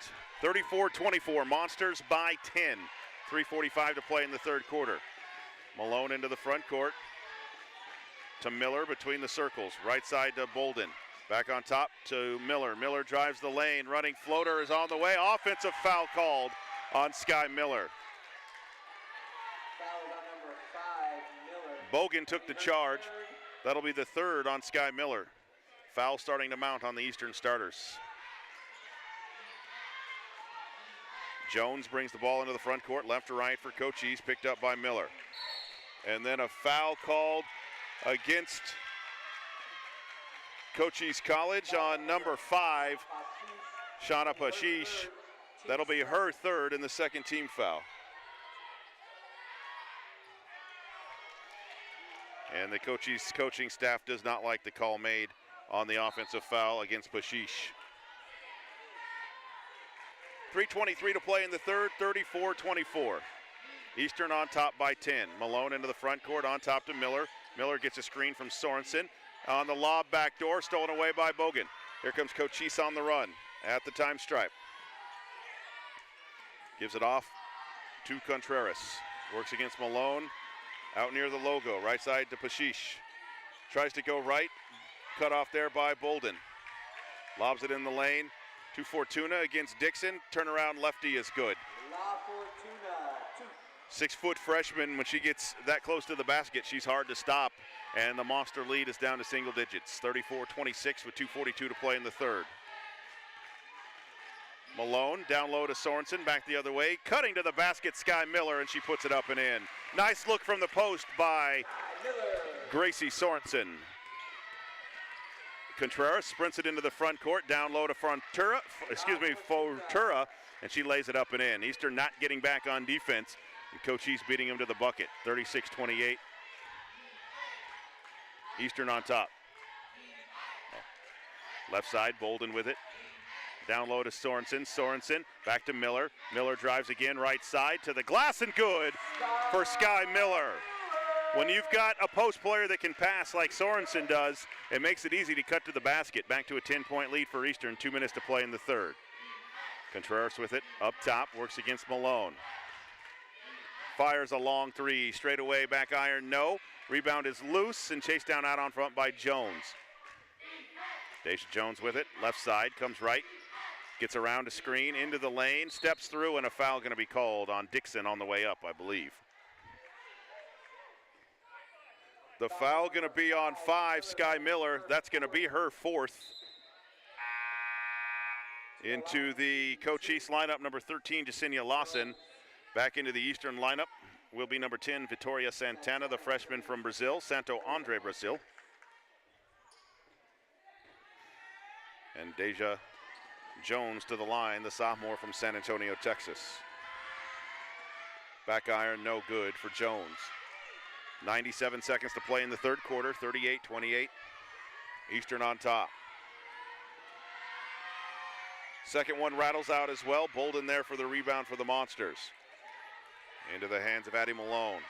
B: 34-24, Monsters by 10. 3:45 to play in the third quarter. Malone into the front court to Miller between the circles. Right side to Bolden. Back on top to Miller. Miller drives the lane. Running floater is on the way. Offensive foul called on Sky Miller.
A: Foul on number 5, Miller.
B: Bogan took the charge. That'll be the third on Sky Miller. Foul starting to mount on the Eastern starters. Jones brings the ball into the front court, left to right for Cochise, picked up by Miller. And then a foul called against Cochise College on number 5, Shauna Pashish. That'll be her third and the second team foul. And the Cochise coaching staff does not like the call made on the offensive foul against Pashish. 3:23 to play in the third, 34-24. Eastern on top by 10. Malone into the front court, on top to Miller. Miller gets a screen from Sorensen. On the lob back door, stolen away by Bogan. Here comes Cochise on the run at the time stripe. Gives it off to Contreras. Works against Malone. Out near the logo, right side to Pashish. Tries to go right, cut off there by Bolden. Lobs it in the lane to Fortuna against Dixon. Turnaround lefty is good.
A: La Fortuna, 2.
B: 6-foot freshman, when she gets that close to the basket, she's hard to stop. And the Monster lead is down to single digits. 34-26 with 2:42 to play in the third. Malone down low to Sorensen, back the other way. Cutting to the basket, Sky Miller, and she puts it up and in. Nice look from the post by Gracie Sorensen. Contreras sprints it into the front court, down low to Fortura, and she lays it up and in. Eastern not getting back on defense, and Cochise beating him to the bucket. 36-28. Eastern on top. Left side, Bolden with it. Down low to Sorensen. Sorensen back to Miller. Miller drives again, right side to the glass, and good for Sky Miller. When you've got a post player that can pass like Sorensen does, it makes it easy to cut to the basket. Back to a 10-point lead for Eastern. 2 minutes to play in the third. Contreras with it up top, works against Malone. Fires a long three, straight away, back iron, no. Rebound is loose and chased down out on front by Jones. Deja Jones with it, left side, comes right. Gets around a screen, into the lane, steps through, and a foul going to be called on Dixon on the way up, I believe. The foul going to be on 5, Sky Miller. That's going to be her 4th. Into the Cochise lineup, number 13, Jacinia Lawson. Back into the Eastern lineup will be number 10, Vitoria Santana, the freshman from Brazil, Santo Andre, Brazil. And Deja Jones to the line, the sophomore from San Antonio, Texas. Back iron, no good for Jones. 97 seconds to play in the third quarter, 38-28. Eastern on top. Second one rattles out as well. Bolden there for the rebound for the Monsters. Into the hands of Addie Malone.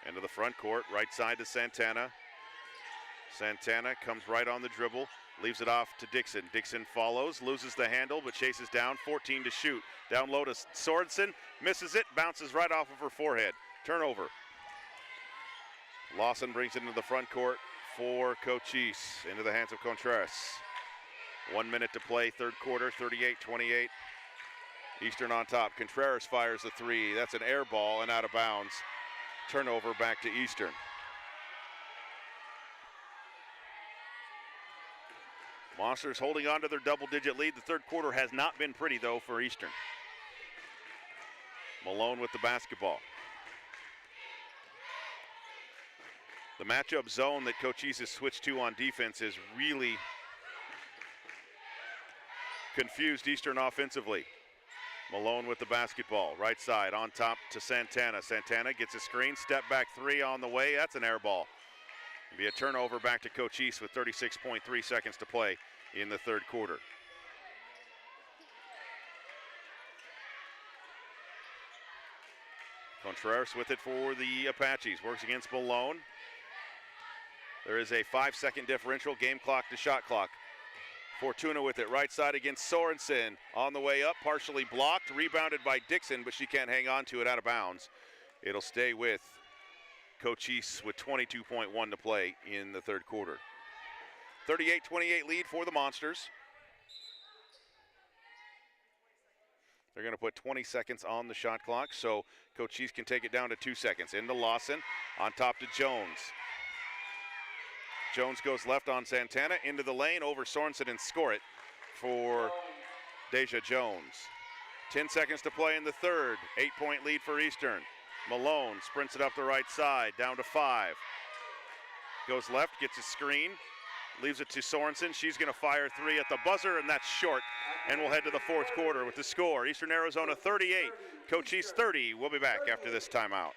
B: Into the front court, right side to Santana. Santana comes right on the dribble, leaves it off to Dixon. Dixon follows, loses the handle, but chases down, 14 to shoot. Down low to Sorensen, misses it, bounces right off of her forehead. Turnover. Lawson brings it into the front court for Cochise, into the hands of Contreras. 1 minute to play, third quarter, 38-28. Eastern on top. Contreras fires the three. That's an air ball and out of bounds. Turnover back to Eastern. Monsters holding on to their double-digit lead. The third quarter has not been pretty, though, for Eastern. Malone with the basketball. The matchup zone that Cochise has switched to on defense has really confused Eastern offensively. Malone with the basketball. Right side on top to Santana. Santana gets a screen. Step back three on the way. That's an air ball. It'll be a turnover back to Cochise with 36.3 seconds to play in the third quarter. Contreras with it for the Apaches. Works against Malone. There is a 5-second differential, game clock to shot clock. Fortuna with it, right side against Sorensen. On the way up, partially blocked, rebounded by Dixon, but she can't hang on to it out of bounds. It'll stay with Cochise with 22.1 to play in the third quarter. 38-28 lead for the Monsters. They're going to put 20 seconds on the shot clock, so Cochise can take it down to 2 seconds. Into Lawson, on top to Jones. Jones goes left on Santana, into the lane, over Sorensen, and score it for Deja Jones. 10 seconds to play in the third. 8-point lead for Eastern. Malone sprints it up the right side, down to 5. Goes left, gets a screen, leaves it to Sorensen. She's going to fire three at the buzzer, and that's short. And we'll head to the fourth quarter with the score. Eastern Arizona 38, Cochise 30. We'll be back after this timeout.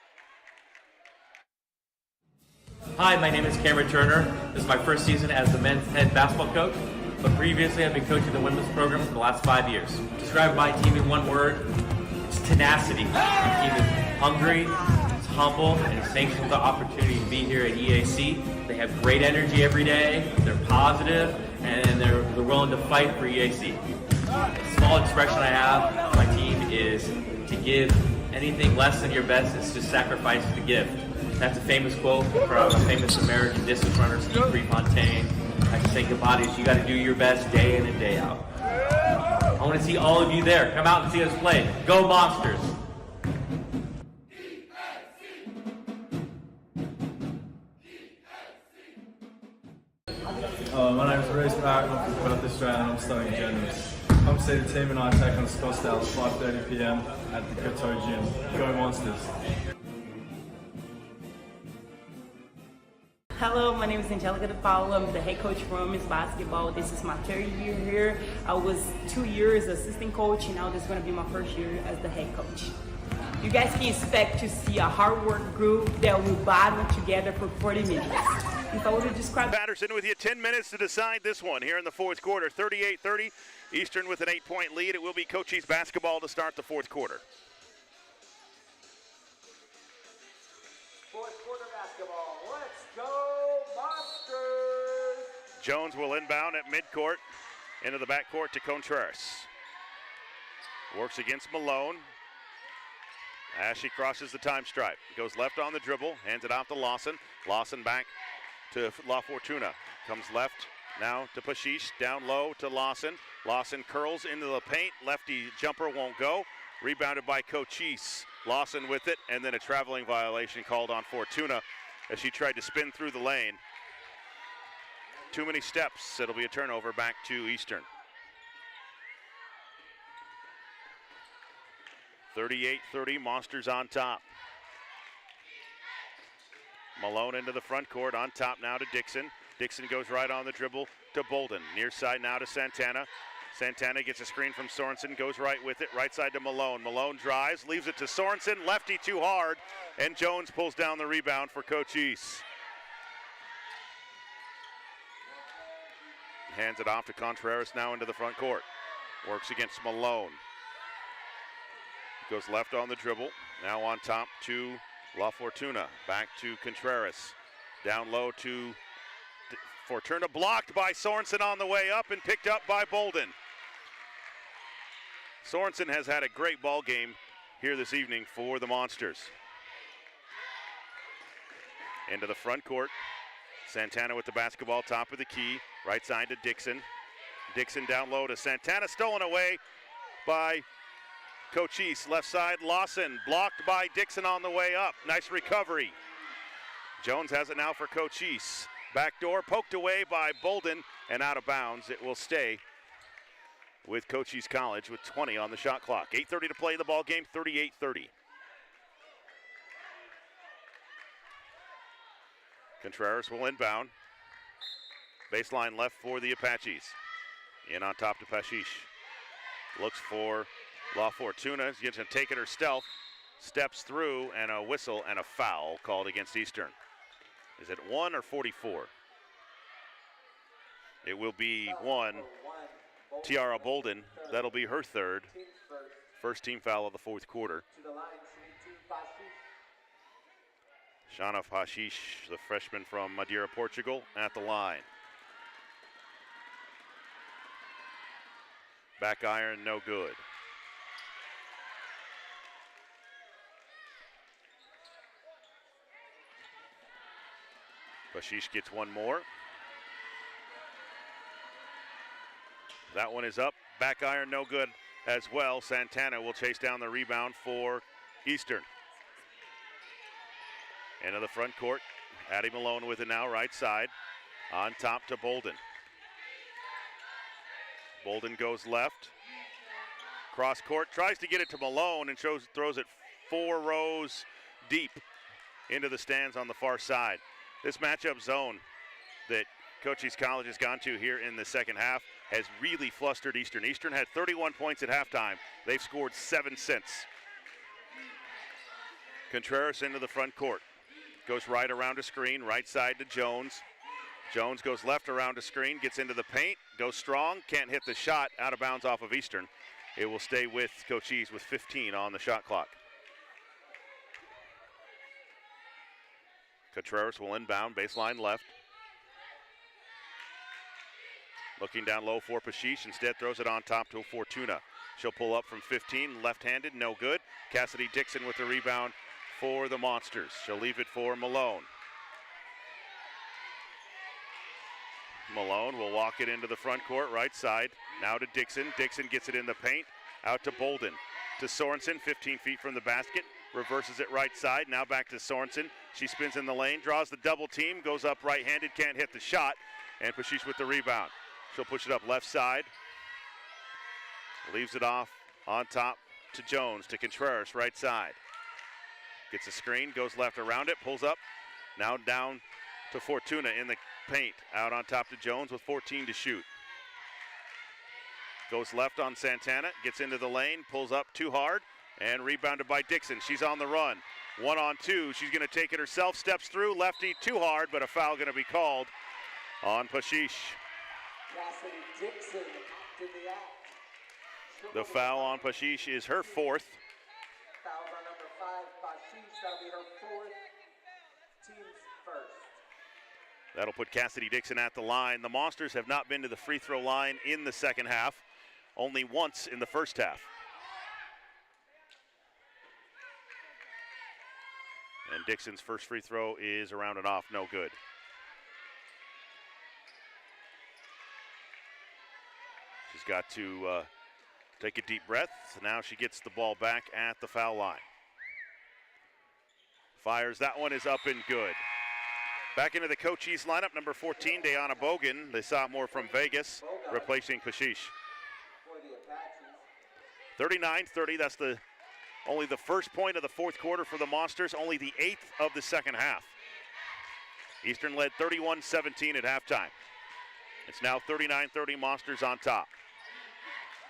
F: Hi, my name is Cameron Turner. This is my first season as the men's head basketball coach, but previously I've been coaching the women's program for the last 5 years. Describe my team in one word, it's tenacity. My team is hungry, it's humble, and it's thankful for the opportunity to be here at EAC. They have great energy every day, they're positive, and they're willing to fight for EAC. A small expression I have, my team is to give anything less than your best is to sacrifice the gift. That's a famous quote from a famous American distance runner, Steve Prefontaine. I just think about it, you got to do your best day in and day out. I want to see all of you there. Come out and see us play. Go Monsters!
C: My name is Reese Barrett, I'm from Patterson and I'm studying journalism. Come see the team and I take on Scottsdale at 5:30 p.m. at the KATO gym. Go Monsters!
E: Hello, my name is Angelica DePaulo. I'm the head coach for women's basketball. This is my third year here. I was 2 years assistant coach, and now this is going to be my first year as the head coach. You guys can expect to see a hard work group that will battle together for 40 minutes. If I were to describe
B: Patterson with you, 10 minutes to decide this one here in the fourth quarter. 38-30, Eastern with an 8-point lead. It will be Cochise basketball to start the fourth quarter.
A: Fourth quarter basketball. Let's go, Monsters!
B: Jones will inbound at midcourt, into the backcourt to Contreras. Works against Malone. As she crosses the time stripe. Goes left on the dribble, hands it off to Lawson. Lawson back to La Fortuna. Comes left now to Pashish, down low to Lawson. Lawson curls into the paint. Lefty jumper won't go. Rebounded by Cochise. Lawson with it, and then a traveling violation called on Fortuna as she tried to spin through the lane. Too many steps. It'll be a turnover back to Eastern. 38-30, Monsters on top. Malone into the front court, on top now to Dixon. Dixon goes right on the dribble to Bolden. Near side now to Santana. Santana gets a screen from Sorensen, goes right with it, right side to Malone. Malone drives, leaves it to Sorensen, lefty too hard, and Jones pulls down the rebound for Cochise. Hands it off to Contreras now into the front court. Works against Malone. Goes left on the dribble, now on top to La Fortuna. Back to Contreras. Down low to Fortuna, blocked by Sorensen on the way up and picked up by Bolden. Sorensen has had a great ball game here this evening for the Monsters. Into the front court. Santana with the basketball, top of the key. Right side to Dixon. Dixon down low to Santana, stolen away by Cochise. Left side, Lawson, blocked by Dixon on the way up. Nice recovery. Jones has it now for Cochise. Backdoor poked away by Bolden and out of bounds. It will stay with Cochise College with 20 on the shot clock. 8:30 to play the ball game, 38-30. Contreras will inbound. Baseline left for the Apaches. In on top to Pashish. Looks for La Fortuna is going to take it herself, steps through, and a whistle and a foul called against Eastern. Is it 1 or 44? It will be 1. Tiara Bolden, that'll be her third. First team foul of the fourth quarter. Shana Hashish, the freshman from Madeira, Portugal, at the line. Back iron, no good. Hashish gets one more. That one is up. Back iron, no good as well. Santana will chase down the rebound for Eastern. Into the front court. Addie Malone with it now, right side. On top to Bolden. Bolden goes left. Cross court, tries to get it to Malone and throws it 4 rows deep into the stands on the far side. This matchup zone that Cochise College has gone to here in the second half has really flustered Eastern. Eastern had 31 points at halftime. They've scored 7 since. Contreras into the front court. Goes right around a screen, right side to Jones. Jones goes left around a screen, gets into the paint, goes strong, can't hit the shot, out of bounds off of Eastern. It will stay with Cochise with 15 on the shot clock. Contreras will inbound, baseline left. Looking down low for Pashish, instead throws it on top to Fortuna. She'll pull up from 15, left-handed, no good. Cassidy Dixon with the rebound for the Monsters. She'll leave it for Malone. Malone will walk it into the front court, right side. Now to Dixon. Dixon gets it in the paint. Out to Bolden. To Sorensen, 15 feet from the basket. Reverses it right side. Now back to Sorensen. She spins in the lane, draws the double team, goes up right-handed, can't hit the shot. And Pashish with the rebound. She'll push it up left side. Leaves it off on top to Jones, to Contreras, right side. Gets a screen, goes left around it, pulls up. Now down to Fortuna in the paint. Out on top to Jones with 14 to shoot. Goes left on Santana, gets into the lane, pulls up too hard, and rebounded by Dixon. She's on the run. 1-on-2, she's going to take it herself, steps through, lefty too hard, but a foul going to be called on Pashish.
A: Cassidy Dixon in the act.
B: The foul on Pashish is her fourth.
A: Foul on number 5, Pashish. That'll be her fourth. Team's first.
B: That'll put Cassidy Dixon at the line. The Monsters have not been to the free throw line in the second half, only once in the first half. And Dixon's first free throw is around and off, no good. She's got to take a deep breath. So now she gets the ball back at the foul line. Fires, that one is up and good. Back into the Cochise lineup, number 14, Dayana Bogan, the sophomore from Vegas, replacing Pashish. 39-30, that's only the first point of the fourth quarter for the Monsters, only the 8th of the second half. Eastern led 31-17 at halftime. It's now 39-30, Monsters on top.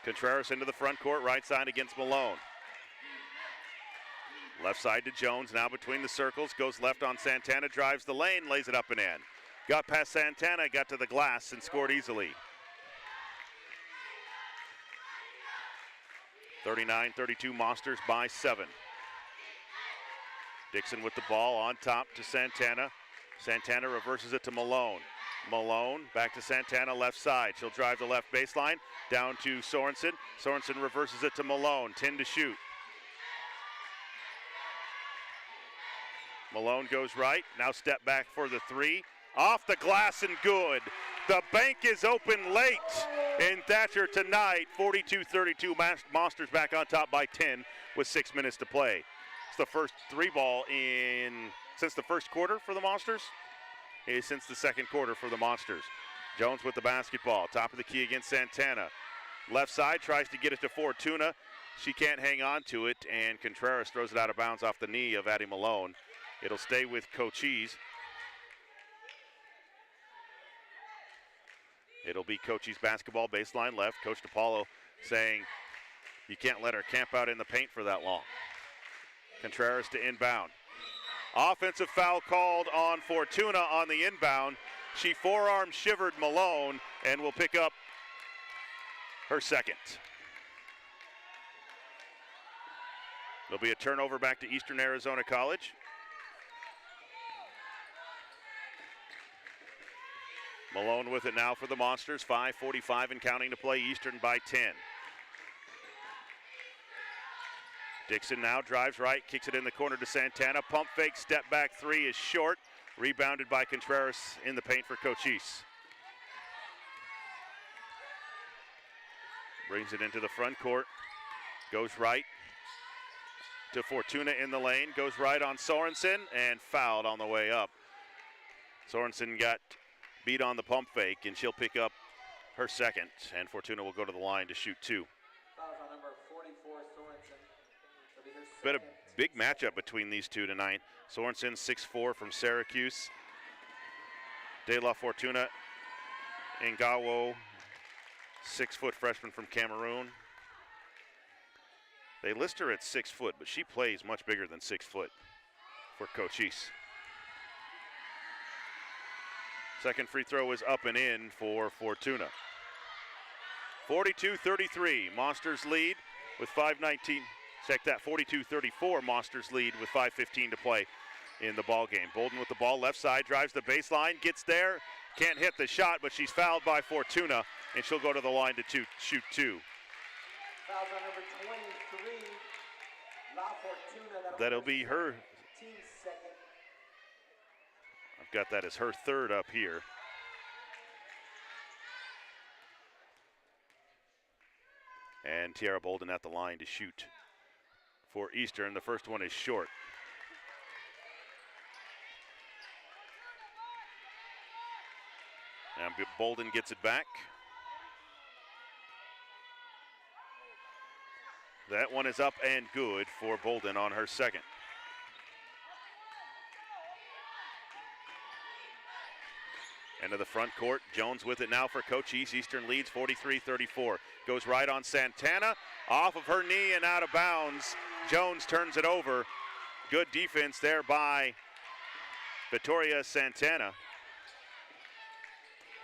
B: Contreras into the front court, right side against Malone. Left side to Jones, now between the circles, goes left on Santana, drives the lane, lays it up and in. Got past Santana, got to the glass, and scored easily. 39-32, Monsters by 7. Dixon with the ball on top to Santana. Santana reverses it to Malone. Malone back to Santana, left side. She'll drive the left baseline, down to Sorensen. Sorensen reverses it to Malone, 10 to shoot. Malone goes right, now step back for the 3. Off the glass and good. The bank is open late in Thatcher tonight. 42-32, Monsters back on top by 10 with 6 minutes to play. It's the first 3-ball since the first quarter for the Monsters. Since the second quarter for the Monsters. Jones with the basketball, top of the key against Santana. Left side, tries to get it to Fortuna. She can't hang on to it, and Contreras throws it out of bounds off the knee of Addie Malone. It'll stay with Cochise. It'll be Cochise basketball, baseline left. Coach DePaulo saying You can't let her camp out in the paint for that long. Contreras to inbound. Offensive foul called on Fortuna on the inbound. She forearm shivered Malone and will pick up her second. There'll be a turnover back to Eastern Arizona College. Malone with it now for the Monsters. 5:45 and counting to play. Eastern by 10. Dixon now drives right, kicks it in the corner to Santana. Pump fake, step back three is short. Rebounded by Contreras in the paint for Cochise. Brings it into the front court. Goes right to Fortuna in the lane. Goes right on Sorensen and fouled on the way up. Sorensen got beat on the pump fake, and she'll pick up her second. And Fortuna will go to the line to shoot two.
A: Fouls on number 44, Sorensen. It'll be her
B: Been a
A: second.
B: big matchup between these two tonight. Sorensen, 6'4" from Syracuse. De La Fortuna Ngawo, 6-foot freshman from Cameroon. They list her at 6 foot, but she plays much bigger than 6 foot for Cochise. Second free throw is up and in for Fortuna. 42-33, Monsters lead with 5:19. Check that, 42-34, Monsters lead with 5:15 to play in the ball game. Bolden with the ball, left side, drives the baseline, gets there, can't hit the shot, but she's fouled by Fortuna, and she'll go to the line to shoot two.
A: Fouls on number 23, La Fortuna.
B: That'll be her.
A: Team second.
B: I've got that as her third up here. And Tiara Bolden at the line to shoot for Eastern. The first one is short. And Bolden gets it back. That one is up and good for Bolden on her second. Into the front court, Jones with it now for Cochise. Eastern leads 43-34. Goes right on Santana, off of her knee and out of bounds. Jones turns it over. Good defense there by Victoria Santana.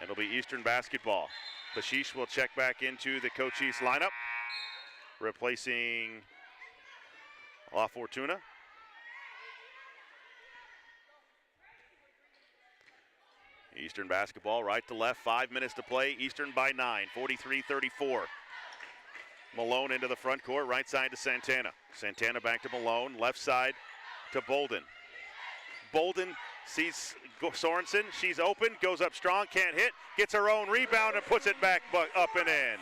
B: It'll be Eastern basketball. Pashish will check back into the Cochise lineup, replacing La Fortuna. Eastern basketball, right to left, 5 minutes to play. Eastern by 9, 43-34. Malone into the front court, right side to Santana. Santana back to Malone, left side to Bolden. Bolden sees Sorensen, she's open, goes up strong, can't hit, gets her own rebound and puts it back up and in.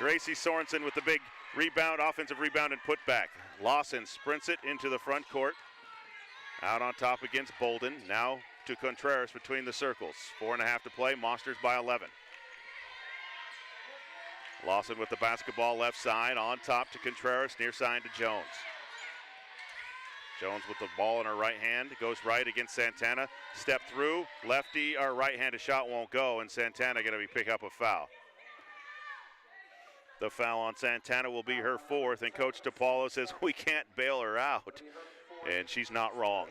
B: Gracie Sorensen with the big rebound, offensive rebound and put back. Lawson sprints it into the front court. Out on top against Bolden, now to Contreras between the circles. 4.5 to play, Monsters by 11. Lawson with the basketball left side, on top to Contreras, near side to Jones. Jones with the ball in her right hand, goes right against Santana, step through, lefty or right-handed shot won't go, and Santana gonna pick up a foul. The foul on Santana will be her fourth, and Coach DePaulo says we can't bail her out, and she's not wrong.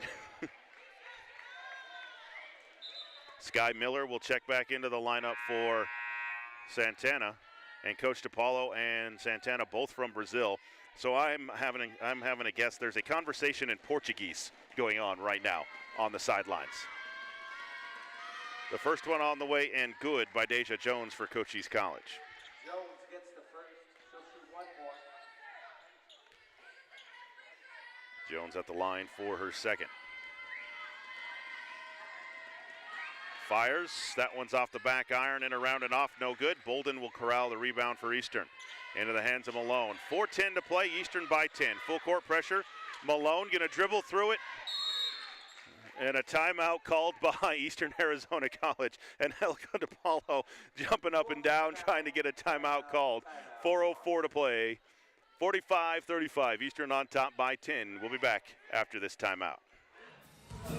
B: Sky Miller will check back into the lineup for Santana, and Coach DePaulo and Santana both from Brazil. So I'm having a guess. There's a conversation in Portuguese going on right now on the sidelines. The first one on the way and good by Deja Jones for Cochise College.
A: Jones gets the first. She'll shoot one more.
B: Jones at the line for her second. Fires, that one's off the back iron and around and off, no good. Bolden will corral the rebound for Eastern. Into the hands of Malone. 4:10 to play, Eastern by 10. Full court pressure. Malone gonna dribble through it. And a timeout called by Eastern Arizona College. And Helga DePaulo jumping up and down trying to get a timeout called. 4:04 to play. 45-35, Eastern on top by 10. We'll be back after this timeout.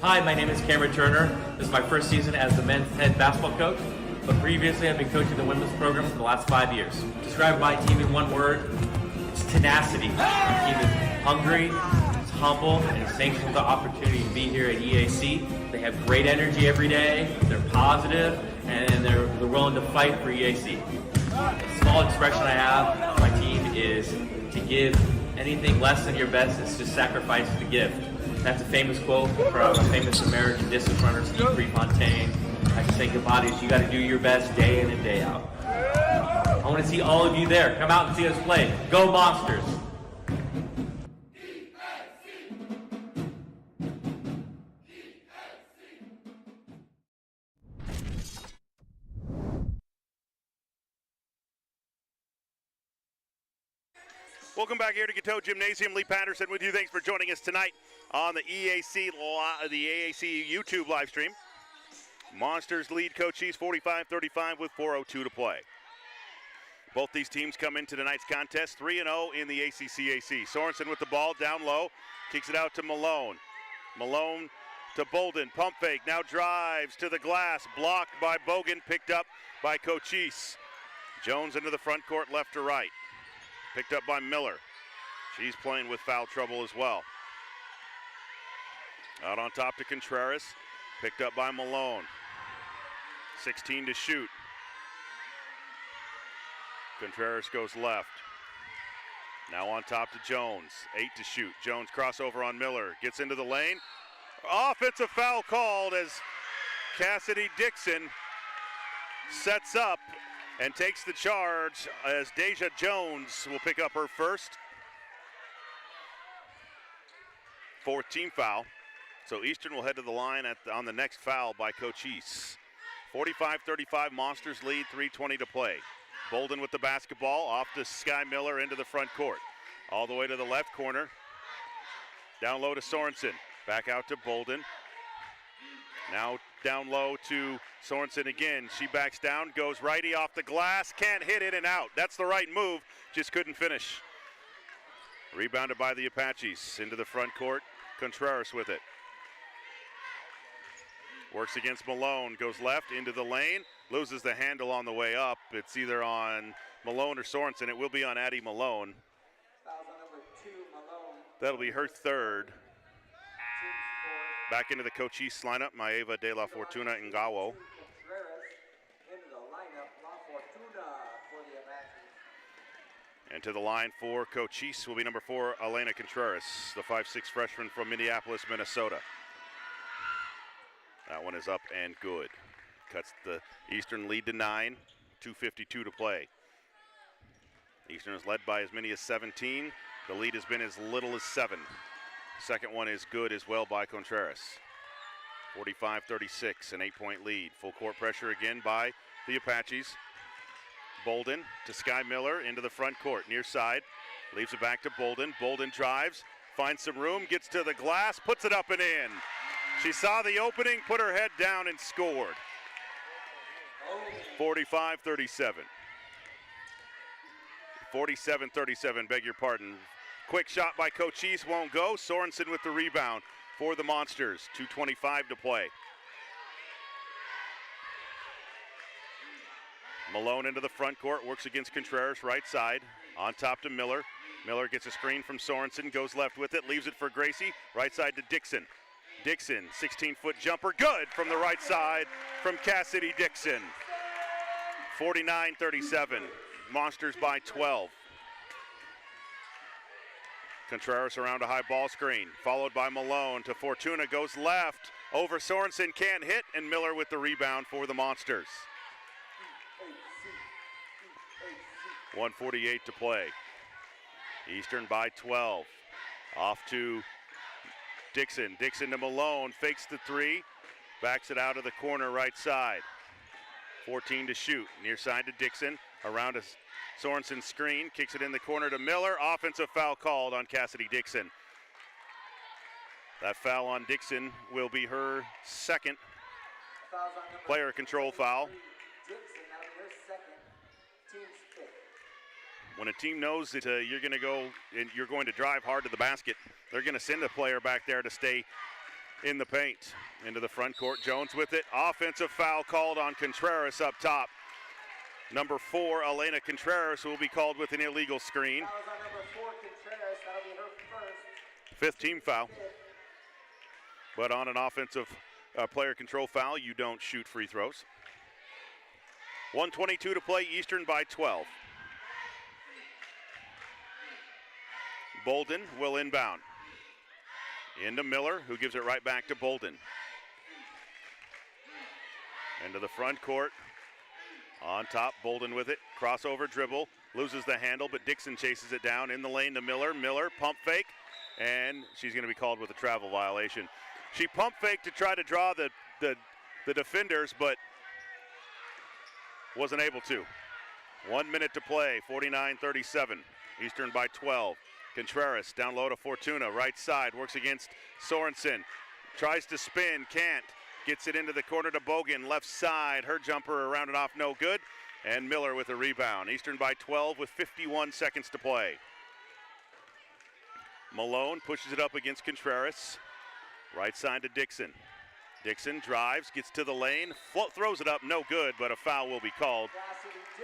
F: Hi, my name is Cameron Turner. This is my first season as the men's head basketball coach, but previously I've been coaching the women's program for the last 5 years. Describe my team in one word, it's It's tenacity. The team is hungry, it's humble, and it's thankful for the opportunity to be here at EAC. They have great energy every day, they're positive, and they're willing to fight for EAC. A small expression I have for my team is to give anything less than your best is to sacrifice the gift. That's a famous quote from a famous American distance runner, Steve Prefontaine. I can say goodbye to you got to do your best day in and day out. I want to see all of you there. Come out and see us play. Go Monsters!
B: Welcome back here to KATO Gymnasium. Lee Patterson with you. Thanks for joining us tonight on the EAC YouTube live stream. Monsters lead Cochise 45-35 with 4:02 to play. Both these teams come into tonight's contest 3-0 in the ACCAC. Sorensen with the ball down low, kicks it out to Malone. Malone to Bolden, pump fake, now drives to the glass, blocked by Bogan, picked up by Cochise. Jones into the front court, left to right. Picked up by Miller. She's playing with foul trouble as well. Out on top to Contreras. Picked up by Malone. 16 to shoot. Contreras goes left. Now on top to Jones. 8 to shoot. Jones crossover on Miller. Gets into the lane. Offensive foul called as Cassidy Dixon sets up and takes the charge as Deja Jones will pick up her first. 4th team foul. So Eastern will head to the line on the next foul by Cochise. 45-35, Monsters lead, 3:20 to play. Bolden with the basketball, off to Sky Miller into the front court. All the way to the left corner. Down low to Sorensen. Back out to Bolden. Now down low to Sorensen again. She backs down, goes righty off the glass, can't hit it and out. That's the right move, just couldn't finish. Rebounded by the Apaches into the front court. Contreras with it. Works against Malone, goes left into the lane, loses the handle on the way up. It's either on Malone or Sorensen. It will be on Addie Malone.
A: Fouls on number 2, Malone.
B: That'll be her third. Back into the Cochise lineup, Maeva de la Fortuna Ngawo.
A: Contreras into the lineup, La Fortuna for the Apaches.
B: And to the line for Cochise will be number 4, Elena Contreras, the 5'6" freshman from Minneapolis, Minnesota. That one is up and good. Cuts the Eastern lead to 9, 2:52 to play. Eastern is led by as many as 17. The lead has been as little as 7. Second one is good as well by Contreras. 45-36, an 8-point lead. Full court pressure again by the Apaches. Bolden to Sky Miller into the front court, near side. Leaves it back to Bolden. Bolden drives, finds some room, gets to the glass, puts it up and in. She saw the opening, put her head down and scored. 45-37. 47-37, beg your pardon. Quick shot by Cochise, won't go. Sorensen with the rebound for the Monsters. 2:25 to play. Malone into the front court, works against Contreras, right side. On top to Miller. Miller gets a screen from Sorensen, goes left with it, leaves it for Gracie. Right side to Dixon. Dixon, 16-foot jumper, good from the right side from Cassidy Dixon. 49-37, Monsters by 12. Contreras around a high ball screen, followed by Malone to Fortuna, goes left, over Sorensen, can't hit, and Miller with the rebound for the Monsters. 1:48 to play. Eastern by 12. Off to Dixon. Dixon to Malone, fakes the three, backs it out of the corner right side. 14 to shoot, near side to Dixon, around a Sorensen screen, kicks it in the corner to Miller. Offensive foul called on Cassidy Dixon. That foul on Dixon will be her second player control foul.
A: Dixon, now their second, team's fifth.
B: When a team knows that you're going to go and you're going to drive hard to the basket, they're going to send a player back there to stay in the paint. Into the front court, Jones with it. Offensive foul called on Contreras up top. Number 4, Elena Contreras, will be called with an illegal screen.
A: Fouls on number 4,
B: Fifth team foul. But on an offensive player control foul, you don't shoot free throws. 1:22 to play, Eastern by 12. Bolden will inbound. Into Miller, who gives it right back to Bolden. Into the front court. On top, Bolden with it. Crossover dribble. Loses the handle, but Dixon chases it down in the lane to Miller. Miller, pump fake, and she's going to be called with a travel violation. She pump faked to try to draw the defenders, but wasn't able to. 1 minute to play, 49-37. Eastern by 12. Contreras down low to Fortuna, right side, works against Sorensen. Tries to spin, can't. Gets it into the corner to Bogan, left side. Her jumper around and off, no good. And Miller with a rebound. Eastern by 12 with 51 seconds to play. Malone pushes it up against Contreras. Right side to Dixon. Dixon drives, gets to the lane, throws it up, no good, but a foul will be called.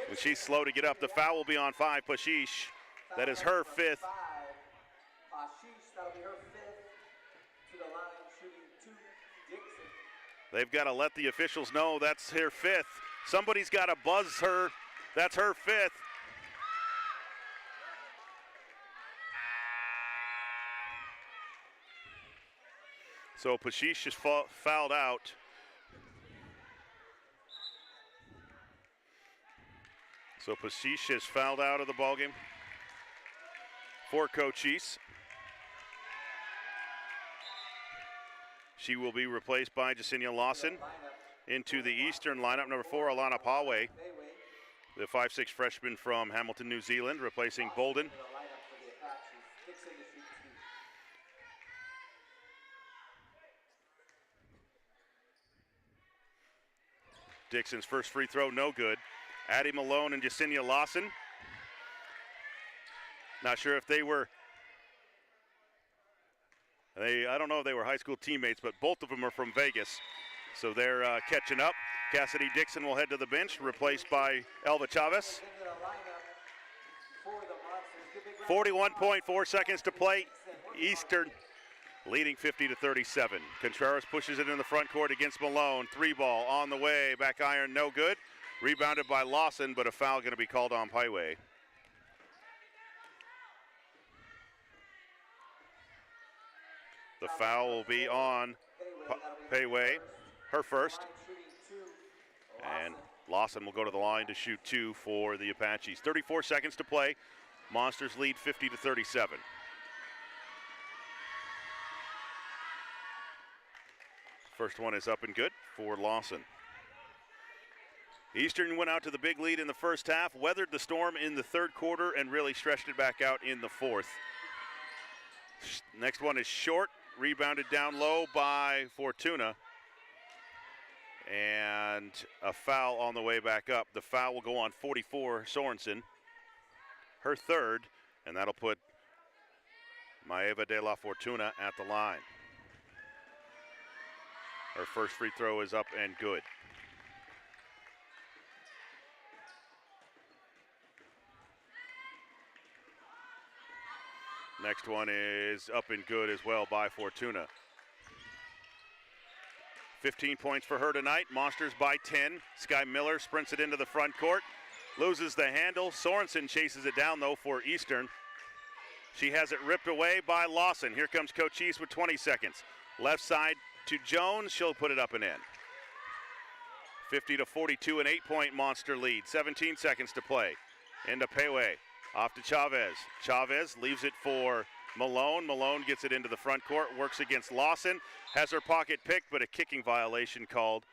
B: When she's slow to get up, the foul will be on 5, Pashish. That is her 5th.
A: That'll be her 5th. To the line, shooting 2, Dixon.
B: They've got to let the officials know that's her 5th. Somebody's got to buzz her. That's her 5th. So Pashish is fouled out. So Pashish is fouled out of the ballgame for Cochise. She will be replaced by Jasenia Lawson. Into the Eastern lineup, number 4, Alana Pawe, the 5'6" freshman from Hamilton, New Zealand, replacing Bolden. Dixon's first free throw, no good. Addie Malone and Jasenia Lawson. Not sure if they were, I don't know if they were high school teammates, but both of them are from Vegas. So they're catching up. Cassidy Dixon will head to the bench, replaced by Elva Chavez. 41.4 seconds to play. Eastern leading 50-37. Contreras pushes it in the front court against Malone. 3-ball on the way. Back iron, no good. Rebounded by Lawson, but a foul going to be called on Paiway. The foul will be on Paiway, her first. And Lawson will go to the line to shoot 2 for the Apaches. 34 seconds to play. Monsters lead 50-37. First one is up and good for Lawson. Eastern went out to the big lead in the first half, weathered the storm in the third quarter, and really stretched it back out in the fourth. Next one is short, rebounded down low by Fortuna. And a foul on the way back up. The foul will go on 44, Sorensen. Her third, and that'll put Maeva de la Fortuna at the line. Her first free throw is up and good. Next one is up and good as well by Fortuna. 15 points for her tonight. Monsters by 10. Sky Miller sprints it into the front court. Loses the handle. Sorensen chases it down, though, for Eastern. She has it ripped away by Lawson. Here comes Cochise with 20 seconds. Left side to Jones. She'll put it up and in. 50-42, an 8-point Monster lead. 17 seconds to play. Into Peiwei. Off to Chavez. Chavez leaves it for Malone. Malone gets it into the front court, works against Lawson, has her pocket picked, but a kicking violation called.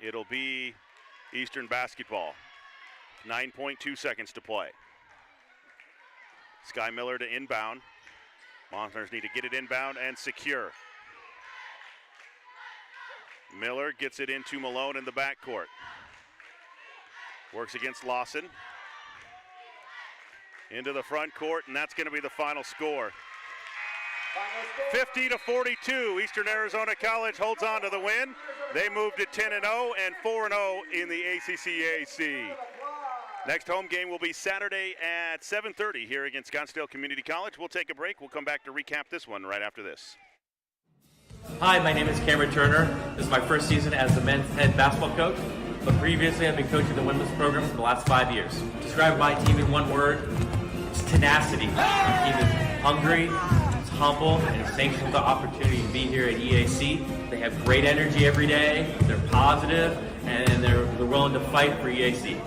B: It'll be Eastern basketball. 9.2 seconds to play. Sky Miller to inbound. Monsters need to get it inbound and secure. Miller gets it into Malone in the backcourt. Works against Lawson. Into the front court, and that's going to be the final score. 50-42, Eastern Arizona College holds on to the win. They moved to 10-0 and 4-0 in the ACC EAC. Next home game will be Saturday at 7:30 here against Scottsdale Community College. We'll take a break. We'll come back to recap this one right after this.
F: Hi, my name is Cameron Turner. This is my first season as the men's head basketball coach, but previously I've been coaching the women's program for the last 5 years. Describe my team in one word, it's tenacity. My team is hungry, it's humble, and it's thankful for the opportunity to be here at EAC. They have great energy every day, they're positive, and they're willing to fight for EAC.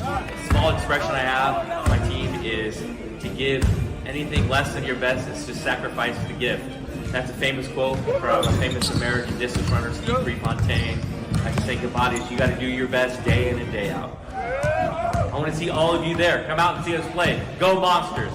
F: A small expression I have, my team is to give anything less than your best is to sacrifice the gift. That's a famous quote from a famous American distance runner, Steve Prefontaine. I just think about it, you got to do your best day in and day out. I want to see all of you there. Come out and see us play. Go Monsters!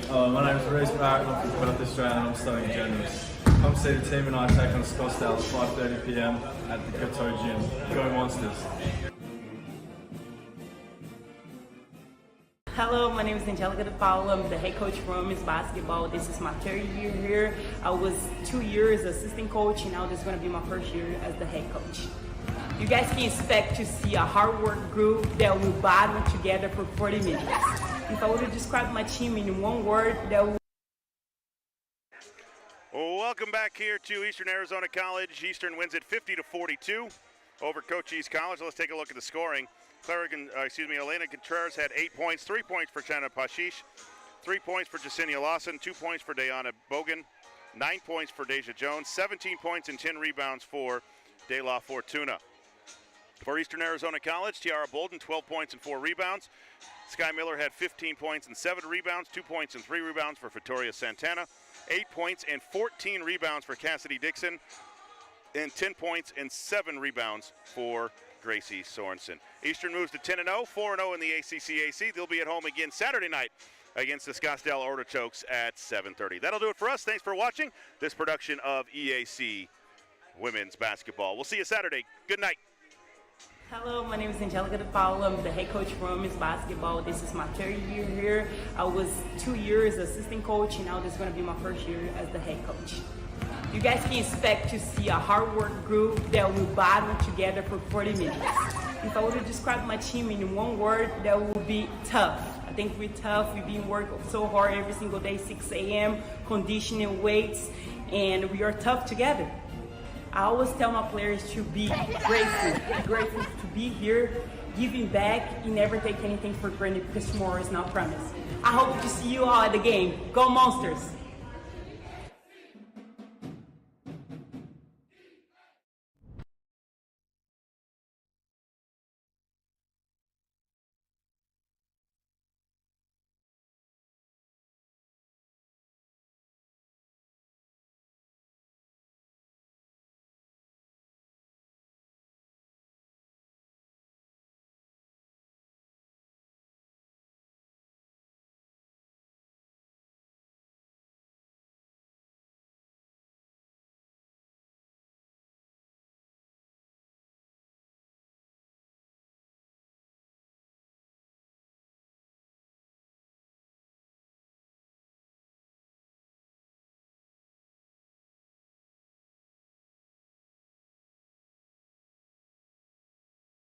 C: My name is Reese Barrett, I'm from Patterson and I'm studying journalism. Come see the team and I take on Scottsdale at 5:30 p.m. at the KATO gym. Go Monsters!
E: Hello, my name is Angelica DePaulo. I'm the head coach for women's basketball. This is my third year here. I was 2 years assistant coach, and now this is going to be my first year as the head coach. You guys can expect to see a hard work group that will battle together for 40 minutes. If I were to describe my team in one word, that would...
B: Welcome back here to Eastern Arizona College. Eastern wins it 50-42 over Cochise College. Let's take a look at the scoring. Elena Contreras had 8 points, 3 points for Shanna Pashish, 3 points for Jasenia Lawson, 2 points for Dayana Bogan, 9 points for Deja Jones, 17 points and 10 rebounds for De La Fortuna. For Eastern Arizona College, Tiara Bolden, 12 points and 4 rebounds. Sky Miller had 15 points and 7 rebounds, 2 points and 3 rebounds for Victoria Santana, 8 points and 14 rebounds for Cassidy Dixon, and 10 points and 7 rebounds for Gracie Sorensen. Eastern moves to 10-0, 4-0 in the ACCAC. They'll be at home again Saturday night against the Scottsdale Artichokes at 7:30. That'll do it for us. Thanks for watching this production of EAC Women's Basketball. We'll see you Saturday. Good night.
E: Hello, my name is Angelica DePaulo. I'm the head coach for women's basketball. This is my third year here. I was 2 years assistant coach, and now this is going to be my first year as the head coach. You guys can expect to see a hard work group that will battle together for 40 minutes. If I were to describe my team in one word, that would be tough. I think we're tough. We've been working so hard every single day, 6 a.m., conditioning, weights, and we are tough together. I always tell my players to be grateful to be here, giving back, and never take anything for granted because tomorrow is not promised. I hope to see you all at the game. Go Monsters!